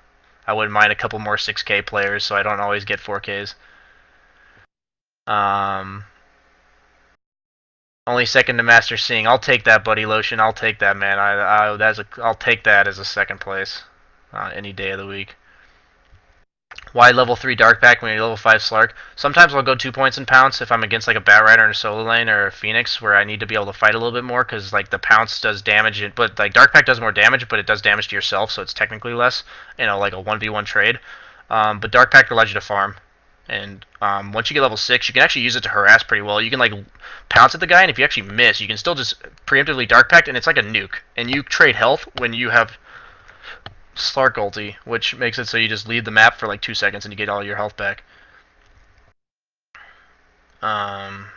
I wouldn't mind a couple more 6K players, so I don't always get 4Ks. Only second to Master Sing. I'll take that, Buddy Lotion. I'll take that, man. I'll take that as a second place any day of the week. Why level 3 Dark Pack when you're level 5 Slark? Sometimes I'll go 2 points in Pounce if I'm against like a Batrider in a solo lane or a Phoenix where I need to be able to fight a little bit more, because like the Pounce does damage, but like Dark Pack does more damage, but it does damage to yourself, so it's technically less, like a 1v1 trade. But Dark Pack allows you to farm, and once you get level 6, you can actually use it to harass pretty well. You can like pounce at the guy, and if you actually miss, you can still just preemptively Dark Pack, and it's like a nuke, and you trade health when you have Slark ulti, which makes it so you just leave the map for like 2 seconds and you get all your health back. Can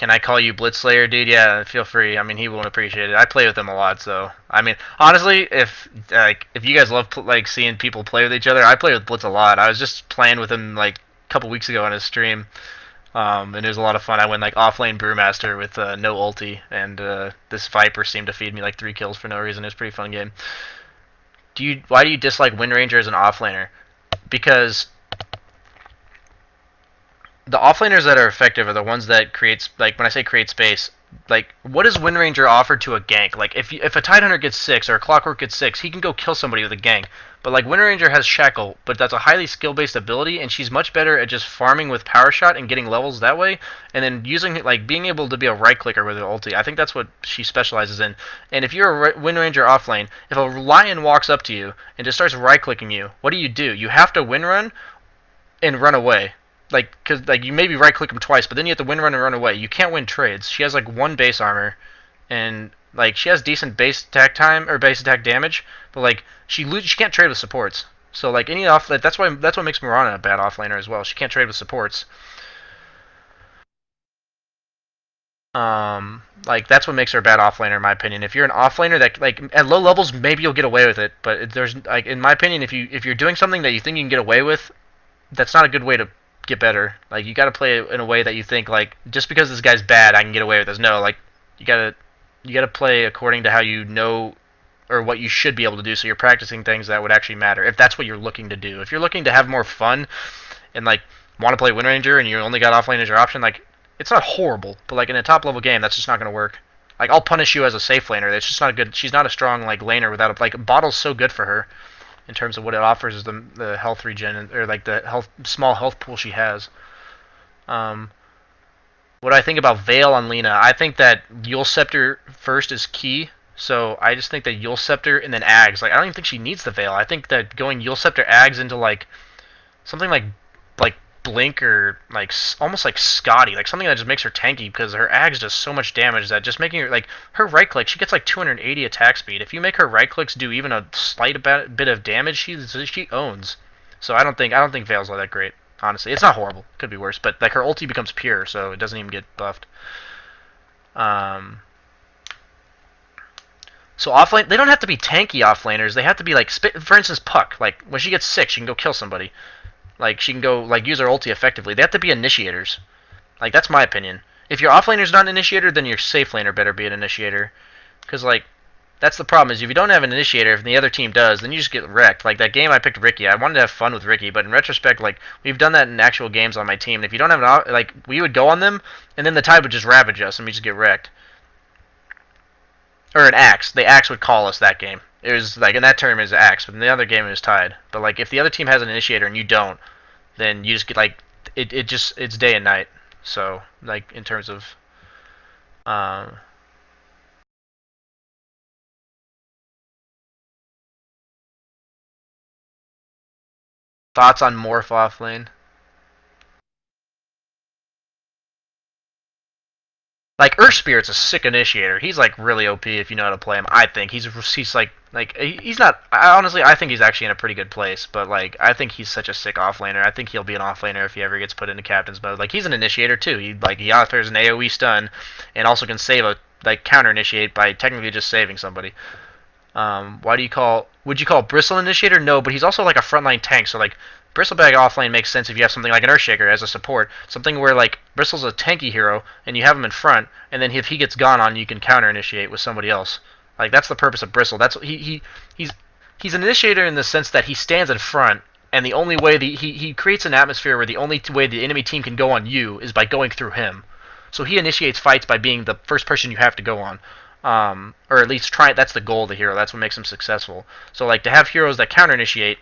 I call you Blitzslayer, dude? Yeah, feel free. I mean, he won't appreciate it. I play with him a lot, so I mean, honestly, if you guys love like seeing people play with each other, I play with Blitz a lot. I was just playing with him like a couple weeks ago on his stream, and it was a lot of fun. I went like offlane Brewmaster with no ulti, and this Viper seemed to feed me like 3 kills for no reason. It was a pretty fun game. Why do you dislike Windranger as an offlaner? Because the offlaners that are effective are the ones that create, like when I say create space, like what does Windranger offer to a gank? Like if a Tidehunter gets 6 or a Clockwork gets 6, he can go kill somebody with a gank. But like Windranger has Shackle, but that's a highly skill-based ability, and she's much better at just farming with Power Shot and getting levels that way, and then using like being able to be a right clicker with her ulti. I think that's what she specializes in. And if you're a Windranger offlane, if a Lion walks up to you and just starts right clicking you, what do? You have to win run and run away. Like, cause like you maybe right click him twice, but then you have to win run and run away. You can't win trades. She has like 1 base armor, and like she has decent base attack time or base attack damage, but like she can't trade with supports. So like any that's what makes Mirana a bad offlaner as well. She can't trade with supports. Like that's what makes her a bad offlaner in my opinion. If you're an offlaner that like at low levels maybe you'll get away with it, but there's like in my opinion if you're doing something that you think you can get away with, that's not a good way to get better. Like you got to play it in a way that you think like just because this guy's bad I can get away with this. No, like you got to play according to how you know or what you should be able to do. So you're practicing things that would actually matter if that's what you're looking to do. If you're looking to have more fun and like want to play Wind Ranger and you only got offlane as your option, like it's not horrible, but like in a top level game, that's just not going to work. Like I'll punish you as a safe laner. It's just not good. She's not a strong like laner without a, like bottle's so good for her in terms of what it offers is the health regen or like the small health pool she has. What do I think about Veil on Lina? I think that Eul Scepter first is key. So I just think that Eul Scepter and then Ags. Like I don't even think she needs the Veil. I think that going Eul Scepter Ags into like something like Blink or like almost like Scotty, like something that just makes her tanky because her Ags does so much damage that just making her like her right click, she gets like 280 attack speed. If you make her right clicks do even a slight bit of damage, she owns. So I don't think Veil's all that great. Honestly, it's not horrible. Could be worse, but like her ulti becomes pure, so it doesn't even get buffed. So offlane, they don't have to be tanky offlaners. They have to be like, for instance, Puck. Like when she gets sick, she can go kill somebody. Like she can go like use her ulti effectively. They have to be initiators. Like that's my opinion. If your offlaner's not an initiator, then your safe laner better be an initiator. Because like that's the problem is if you don't have an initiator, if the other team does, then you just get wrecked. Like that game I picked Riki. I wanted to have fun with Riki, but in retrospect, like we've done that in actual games on my team. And if you don't have an like we would go on them, and then the tide would just ravage us, and we just get wrecked. Or an Axe. The Axe would call us that game. It was like in that tournament it was Axe, but in the other game it was tied. But like if the other team has an initiator and you don't, then you just get like it's day and night. So like in terms of thoughts on Morph off lane. Like Earth Spirit's a sick initiator. He's like really OP if you know how to play him. I think he's like he's not. Honestly, I think he's actually in a pretty good place. But like I think he's such a sick offlaner. I think he'll be an offlaner if he ever gets put into captain's mode. Like he's an initiator too. He offers an AOE stun, and also can save a like counter initiate by technically just saving somebody. Would you call Bristle an initiator? No, but he's also like a frontline tank. So like Bristlebag offlane makes sense if you have something like an Earthshaker as a support. Something where like Bristle's a tanky hero and you have him in front, and then if he gets gone on, you can counter initiate with somebody else. Like that's the purpose of Bristle. That's he's an initiator in the sense that he stands in front, and the only way he creates an atmosphere where the only way the enemy team can go on you is by going through him. So he initiates fights by being the first person you have to go on. Or at least try. That's the goal of the hero. That's what makes him successful. So like to have heroes that counter initiate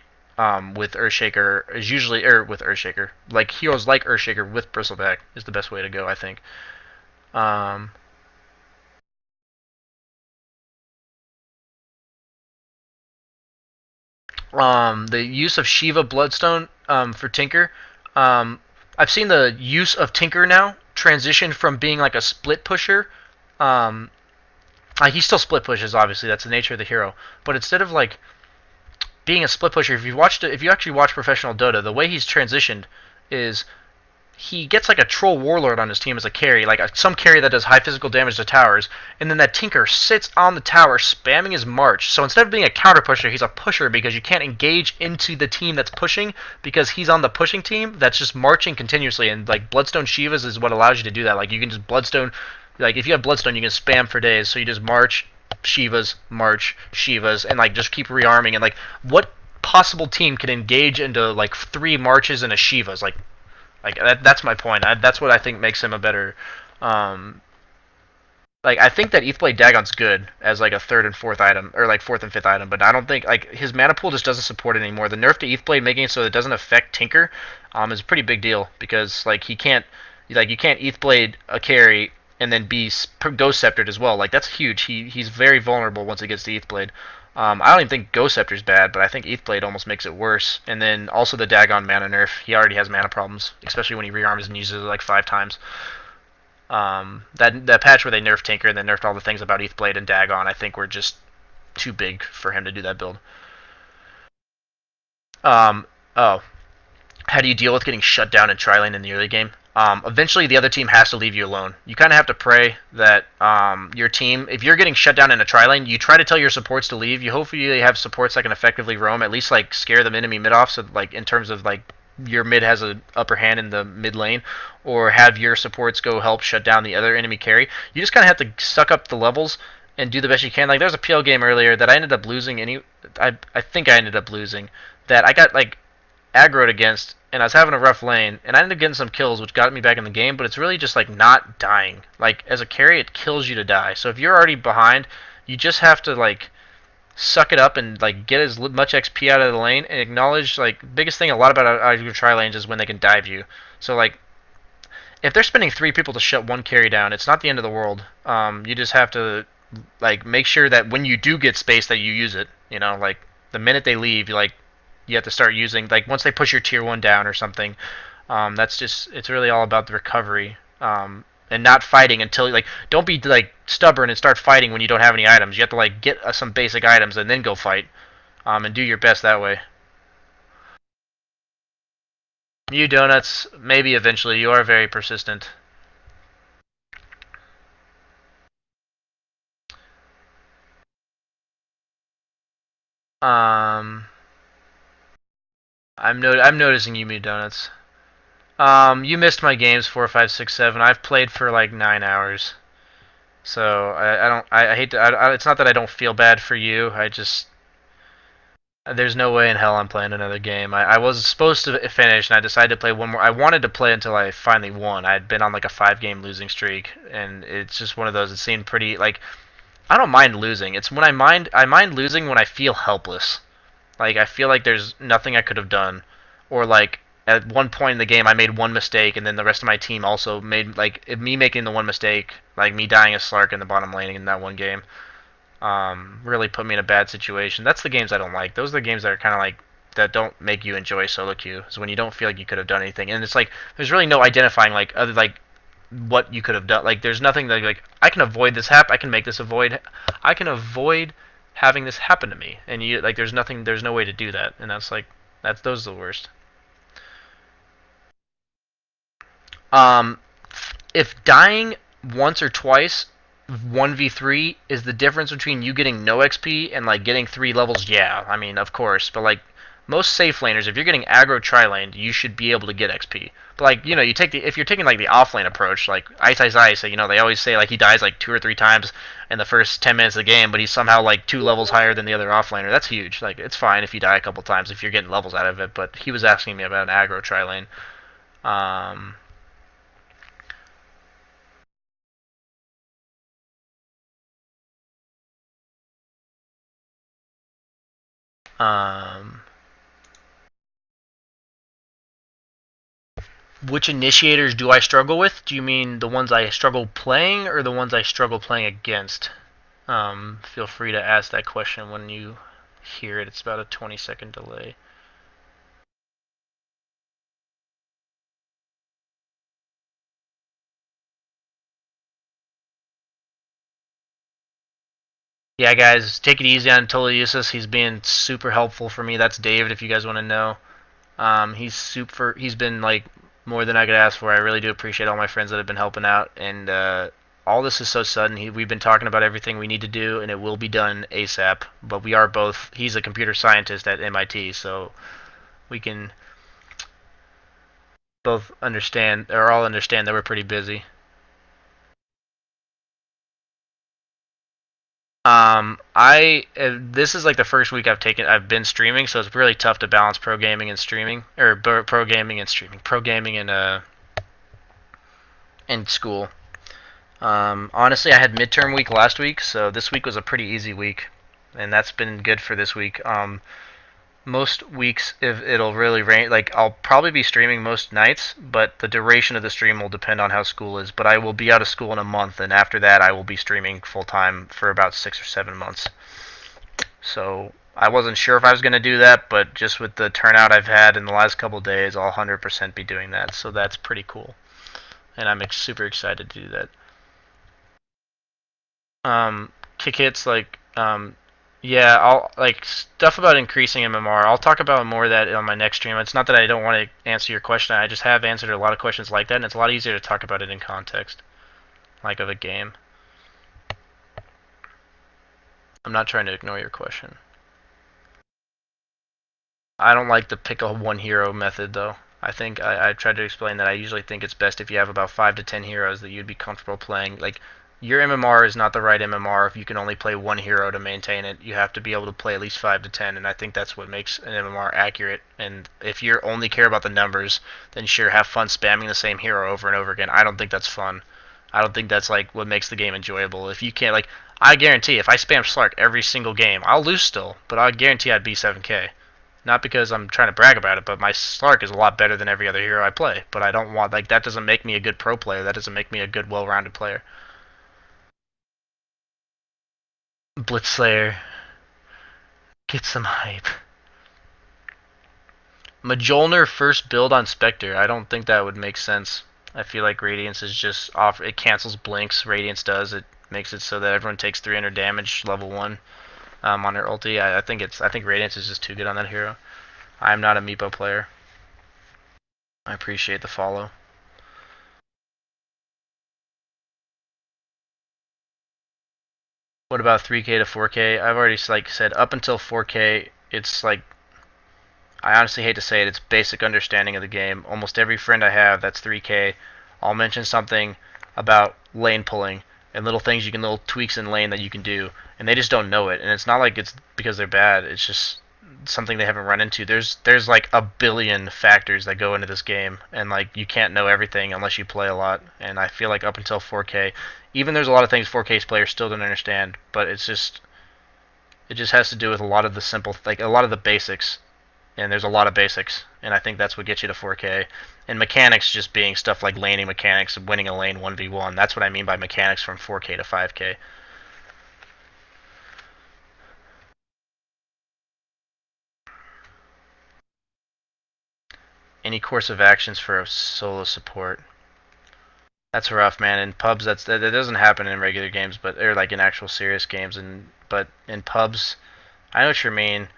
with Earthshaker is usually with Earthshaker. Like heroes like Earthshaker with Bristleback is the best way to go, I think. The use of Shiva Bloodstone for Tinker. I've seen the use of Tinker now transition from being like a split pusher. He still split pushes, obviously. That's the nature of the hero. But instead of like being a split pusher, if you actually watch professional Dota, the way he's transitioned is he gets like a troll warlord on his team as a carry, like some carry that does high physical damage to towers, and then that Tinker sits on the tower spamming his march. So instead of being a counter pusher, he's a pusher because you can't engage into the team that's pushing because he's on the pushing team that's just marching continuously. And like Bloodstone Shivas is what allows you to do that. Like you can just Bloodstone, like if you have Bloodstone, you can spam for days. So you just march Shivas, and like just keep rearming. And like what possible team can engage into like 3 marches and a Shivas? Like that's my point. That's what I think makes him a better. Like I think that ETHBlade Dagon's good as like a 3rd and 4th item, or like 4th and 5th item, but I don't think like his mana pool just doesn't support it anymore. The nerf to ETHBlade making it so it doesn't affect Tinker is a pretty big deal because like you can't ETHBlade a carry and then be Ghost Sceptered as well. Like that's huge. He's very vulnerable once he gets to ETHBlade. I don't even think Ghost Scepter's bad, but I think ETHBlade almost makes it worse. And then also the Dagon mana nerf. He already has mana problems, especially when he rearms and uses it like 5 times. That patch where they nerfed Tinker and then nerfed all the things about ETHBlade and Dagon, I think were just too big for him to do that build. How do you deal with getting shut down in tri-lane in the early game? Eventually the other team has to leave you alone. You kind of have to pray that your team, if you're getting shut down in a tri-lane, you try to tell your supports to leave. You hopefully have supports that can effectively roam, at least like scare the enemy mid off, so like in terms of like your mid has an upper hand in the mid lane, or have your supports go help shut down the other enemy carry. You just kind of have to suck up the levels and do the best you can. Like, there was a PL game earlier that I ended up losing. I think I ended up losing. That I got like aggroed against, and I was having a rough lane, and I ended up getting some kills, which got me back in the game. But it's really just like not dying. Like, as a carry, it kills you to die. So if you're already behind, you just have to like suck it up and like get as much XP out of the lane and acknowledge. Like, biggest thing a lot about your tri lanes is when they can dive you. So like, if they're spending 3 people to shut 1 carry down, it's not the end of the world. You just have to like make sure that when you do get space that you use it. You know, like the minute they leave, you have to start using, like, once they push your tier 1 down or something. That's just, it's really all about the recovery. And not fighting until, like, don't be like stubborn and start fighting when you don't have any items. You have to like get some basic items and then go fight. And do your best that way. You donuts, maybe eventually. You are very persistent. I'm noticing you, donuts. You missed my games 4, 5, 6, 7. I've played for like 9 hours. So I hate to. It's not that I don't feel bad for you. I just, there's no way in hell I'm playing another game. I was supposed to finish, and I decided to play one more. I wanted to play until I finally won. I had been on like a 5-game losing streak, and it's just one of those. It seemed pretty like, I don't mind losing. It's when I mind losing when I feel helpless. Like, I feel like there's nothing I could have done, or like at one point in the game I made one mistake, and then the rest of my team also made, like, me making the one mistake, like me dying as Slark in the bottom lane in that one game. Really put me in a bad situation. That's the games I don't like. Those are the games that are kind of like, that don't make you enjoy solo queue. Is when you don't feel like you could have done anything, and it's like there's really no identifying like other like what you could have done. Like, there's nothing that, like, I can avoid this I can make this avoid. I can avoid having this happen to me, and you like there's nothing. There's no way to do that, and that's like those are the worst. If dying once or twice 1v3 is the difference between you getting no XP and like getting 3 levels, yeah, I mean, of course, but like most safe laners, if you're getting aggro tri-laned, you should be able to get XP. But like, you know, if you're taking like the off-lane approach, like Ice, you know, they always say like he dies like 2 or 3 times in the first 10 minutes of the game, but he's somehow like 2 levels higher than the other off-laner. That's huge. Like, it's fine if you die a couple times if you're getting levels out of it, but he was asking me about an aggro tri-lane. Which initiators do I struggle with? Do you mean the ones I struggle playing or the ones I struggle playing against? Feel free to ask that question when you hear it. It's about a 20-second delay. Yeah, guys, take it easy on Toliusis. He's being super helpful for me. That's David, if you guys want to know. He's been like more than I could ask for. I really do appreciate all my friends that have been helping out, and all this is so sudden. We've been talking about everything we need to do, and it will be done ASAP. But we are both. He's a computer scientist at MIT, so we can both understand, or all understand, that we're pretty busy. This is like the first week I've been streaming, so it's really tough to balance pro gaming and streaming, or pro gaming and streaming, pro gaming and school. Honestly, I had midterm week last week, so this week was a pretty easy week, and that's been good for this week. Most weeks, if it'll really rain, like, I'll probably be streaming most nights, but the duration of the stream will depend on how school is. But I will be out of school in a month, and after that I will be streaming full-time for about 6 or 7 months. So I wasn't sure if I was going to do that, but just with the turnout I've had in the last couple of days, I'll 100% be doing that. So that's pretty cool, and I'm super excited to do that. Kick hits, like, yeah, I'll, like, stuff about increasing MMR. I'll talk about more of that on my next stream. It's not that I don't want to answer your question. I just have answered a lot of questions like that, and it's a lot easier to talk about it in context, like, of a game. I'm not trying to ignore your question. I don't like the pick a one hero method, though. I think I tried to explain that I usually think it's best if you have about 5 to 10 heroes that you'd be comfortable playing. Like, your MMR is not the right MMR if you can only play one hero to maintain it. You have to be able to play at least 5 to 10, and I think that's what makes an MMR accurate. And if you only care about the numbers, then sure, have fun spamming the same hero over and over again. I don't think that's fun. I don't think that's like what makes the game enjoyable. If you can't, like, I guarantee if I spam Slark every single game, I'll lose still, but I guarantee I'd be 7K. Not because I'm trying to brag about it, but my Slark is a lot better than every other hero I play. But I don't want, like, that doesn't make me a good pro player. That doesn't make me a good, well-rounded player. Blitzslayer. Get some hype. Mjolnir first build on Spectre. I don't think that would make sense. I feel like Radiance is just off. It cancels blinks. Radiance does. It makes it so that everyone takes 300 damage level 1 on their ulti. I think Radiance is just too good on that hero. I'm not a Meepo player. I appreciate the follow. What about 3K to 4K? I've already said up until 4K, it's like, I honestly hate to say it, it's basic understanding of the game. Almost every friend I have that's 3K, I'll mention something about lane pulling and little things you can, little tweaks in lane that you can do, and they just don't know it. And it's not like it's because they're bad, it's just something they haven't run into. There's like a billion factors that go into this game, and like you can't know everything unless you play a lot. And I feel like up until 4K, even there's a lot of things 4K players still don't understand, but it just has to do with a lot of the simple, like a lot of the basics. And there's a lot of basics, and I think that's what gets you to 4K. And mechanics just being stuff like laning mechanics, winning a lane 1v1. That's what I mean by mechanics from 4K to 5K. Any course of actions for a solo support? That's rough, man. In pubs, that doesn't happen in regular games, but or like in actual serious games. But in pubs, I know what you mean.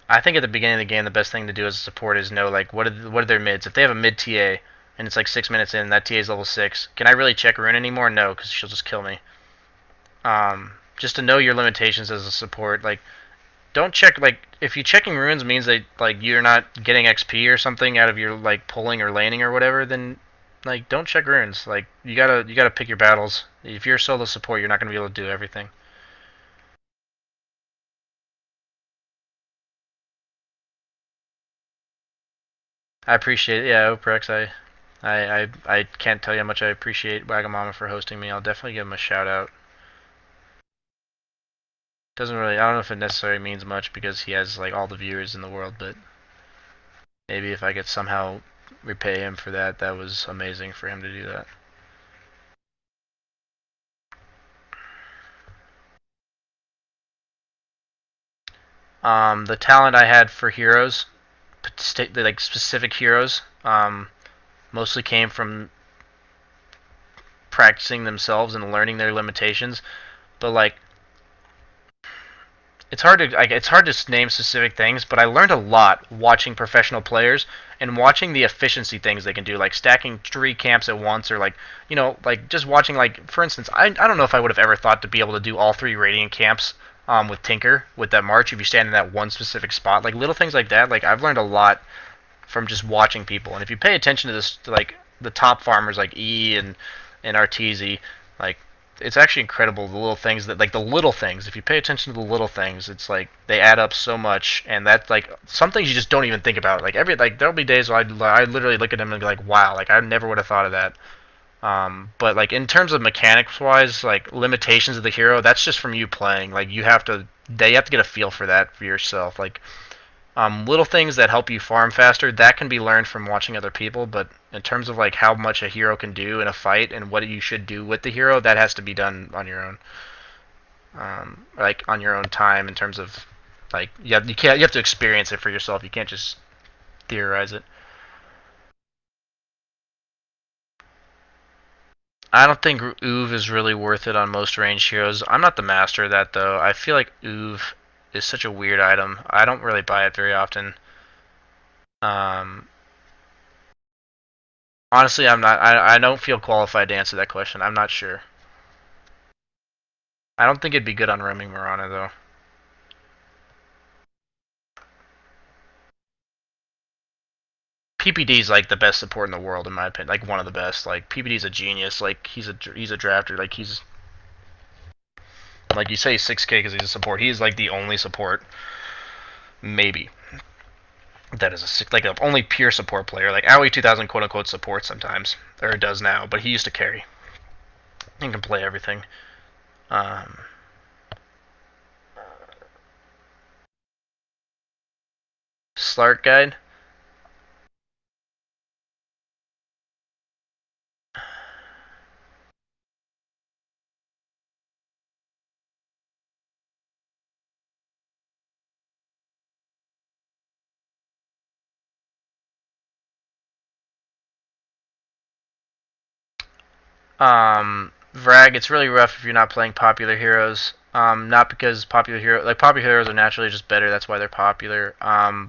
I think at the beginning of the game, the best thing to do as a support is know like what are their mids. If they have a mid TA and it's like 6 minutes in, that TA is level 6. Can I really check Rune anymore? No, because she'll just kill me. Just to know your limitations as a support, like don't check, like if you checking runes means that like you're not getting XP or something out of your like pulling or laning or whatever, then like don't check runes. Like you gotta pick your battles. If you're a solo support, you're not gonna be able to do everything. I appreciate it. Yeah, Oprex, I can't tell you how much I appreciate Wagamama for hosting me. I'll definitely give him a shout out. Doesn't really, I don't know if it necessarily means much because he has like all the viewers in the world, but maybe if I could somehow repay him for that, that was amazing for him to do that. The talent I had for heroes, like specific heroes, mostly came from practicing themselves and learning their limitations. But like, it's hard to name specific things. But I learned a lot watching professional players and watching the efficiency things they can do, like stacking 3 camps at once, or like like just watching, like for instance, I don't know if I would have ever thought to be able to do all 3 Radiant camps with Tinker with that March if you stand in that one specific spot, like little things like that. Like I've learned a lot from just watching people, and if you pay attention to this, to like the top farmers like E and Arteezy, like it's actually incredible the little things that, like the little things, if you pay attention to the little things, it's like they add up so much. And that's like some things you just don't even think about. Like there'll be days where I literally look at them and be like, wow, like I never would have thought of that. But like in terms of mechanics wise, like limitations of the hero, that's just from you playing. Like you have to get a feel for that for yourself. Like little things that help you farm faster, that can be learned from watching other people, but in terms of like how much a hero can do in a fight and what you should do with the hero, that has to be done on your own. Like on your own time, in terms of like you have to experience it for yourself. You can't just theorize it. I don't think Uv is really worth it on most ranged heroes. I'm not the master of that though. I feel like Uv is such a weird item. I don't really buy it very often. Um, Honestly, I'm not. I don't feel qualified to answer that question. I'm not sure. I don't think it'd be good on roaming Mirana though. PPD's like the best support in the world in my opinion, like one of the best. Like PPD's a genius. Like he's a drafter. Like he's like you say 6K because he's a support. He's like the only support, maybe, that is like a only pure support player. Like Owie 2000 quote unquote supports sometimes, or does now, but he used to carry. He can play everything. Slark guide. Vrag, it's really rough if you're not playing popular heroes. Not because popular heroes are naturally just better. That's why they're popular.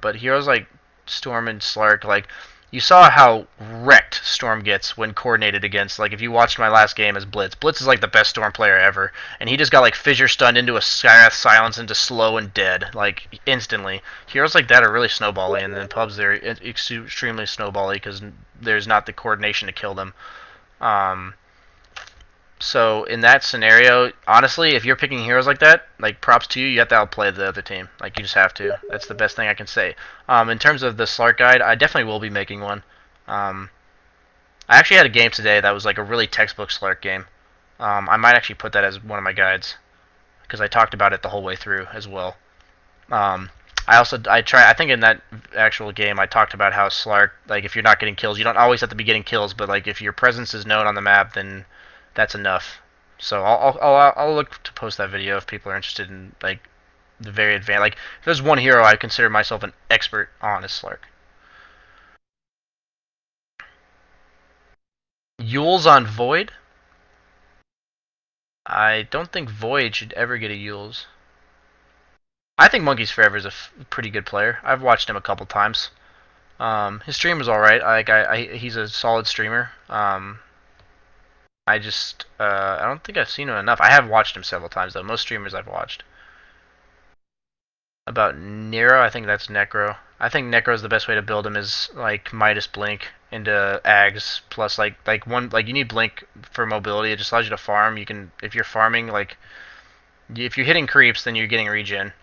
But heroes like Storm and Slark, like you saw how wrecked Storm gets when coordinated against. Like if you watched my last game as Blitz, Blitz is like the best Storm player ever, and he just got like fissure stunned into a Skywrath silence into slow and dead like instantly. Heroes like that are really snowbally, and then pubs they're extremely snowbally because there's not the coordination to kill them. So in that scenario, honestly, if you're picking heroes like that, like props to you, you have to outplay the other team. Like you just have to. That's the best thing I can say. In terms of the Slark guide, I definitely will be making one. I actually had a game today that was like a really textbook Slark game. I might actually put that as one of my guides because I talked about it the whole way through as well. I think in that actual game I talked about how Slark, like if you're not getting kills, you don't always have to be getting kills, but like if your presence is known on the map, then that's enough. So I'll look to post that video if people are interested in like the very advanced. Like if there's one hero I consider myself an expert on is Slark. Yules on Void? I don't think Void should ever get a Yules. I think Monkeys Forever is a pretty good player. I've watched him a couple times. His stream was alright. He's a solid streamer. I don't think I've seen him enough. I have watched him several times though. Most streamers I've watched. About Nero, I think that's Necro. I think Necro's the best way to build him is like Midas Blink into Ags plus like you need Blink for mobility. It just allows you to farm. You can if you're farming like if you're hitting creeps then you're getting regen.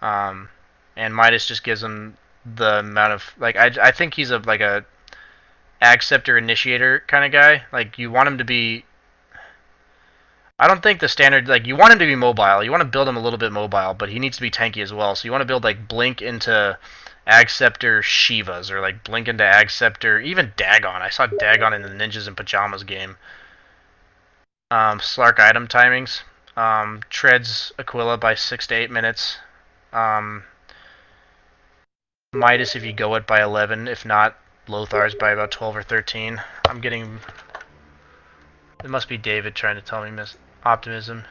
And Midas just gives him the amount of like I think he's like a Agceptor initiator kind of guy. Like you want him to be. I don't think the standard like you want him to be mobile. You want to build him a little bit mobile, but he needs to be tanky as well. So you want to build like Blink into Agceptor Shivas or like Blink into Agceptor, even Dagon. I saw Dagon in the Ninjas in Pajamas game. Slark item timings. Treads Aquila by 6 to 8 minutes. Midas if you go it by 11. If not, Lothar's by about 12 or 13. I'm getting... It must be David trying to tell me optimism.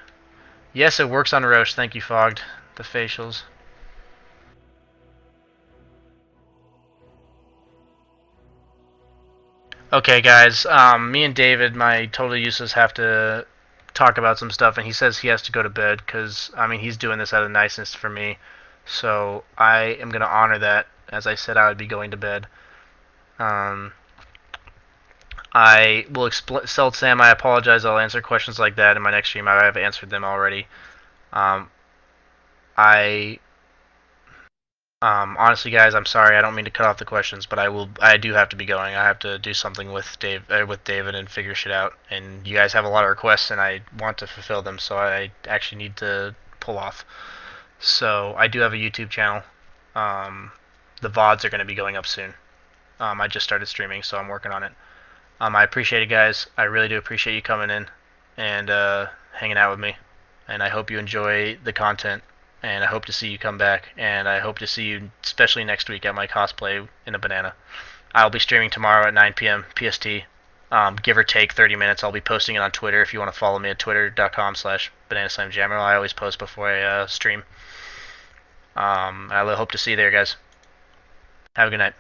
Yes, it works on Roche. Thank you, Fogged. The facials. Okay, guys. Me and David, my total useless, have to talk about some stuff, and he says he has to go to bed because, I mean, he's doing this out of niceness for me. So I am going to honor that. As I said, I would be going to bed. I will Selt Sam, I apologize. I'll answer questions like that in my next stream. I have answered them already. Honestly, guys, I'm sorry. I don't mean to cut off the questions, but I do have to be going. I have to do something with David and figure shit out. And you guys have a lot of requests, and I want to fulfill them. So I actually need to pull off. So I do have a YouTube channel. The VODs are going to be going up soon. I just started streaming, so I'm working on it. I appreciate it, guys. I really do appreciate you coming in and hanging out with me. And I hope you enjoy the content. And I hope to see you come back. And I hope to see you, especially next week, at my cosplay in a banana. I'll be streaming tomorrow at 9 p.m. PST. Give or take 30 minutes. I'll be posting it on Twitter if you want to follow me at twitter.com/bananaslamjammer. I always post before I stream. I hope to see you there, guys. Have a good night.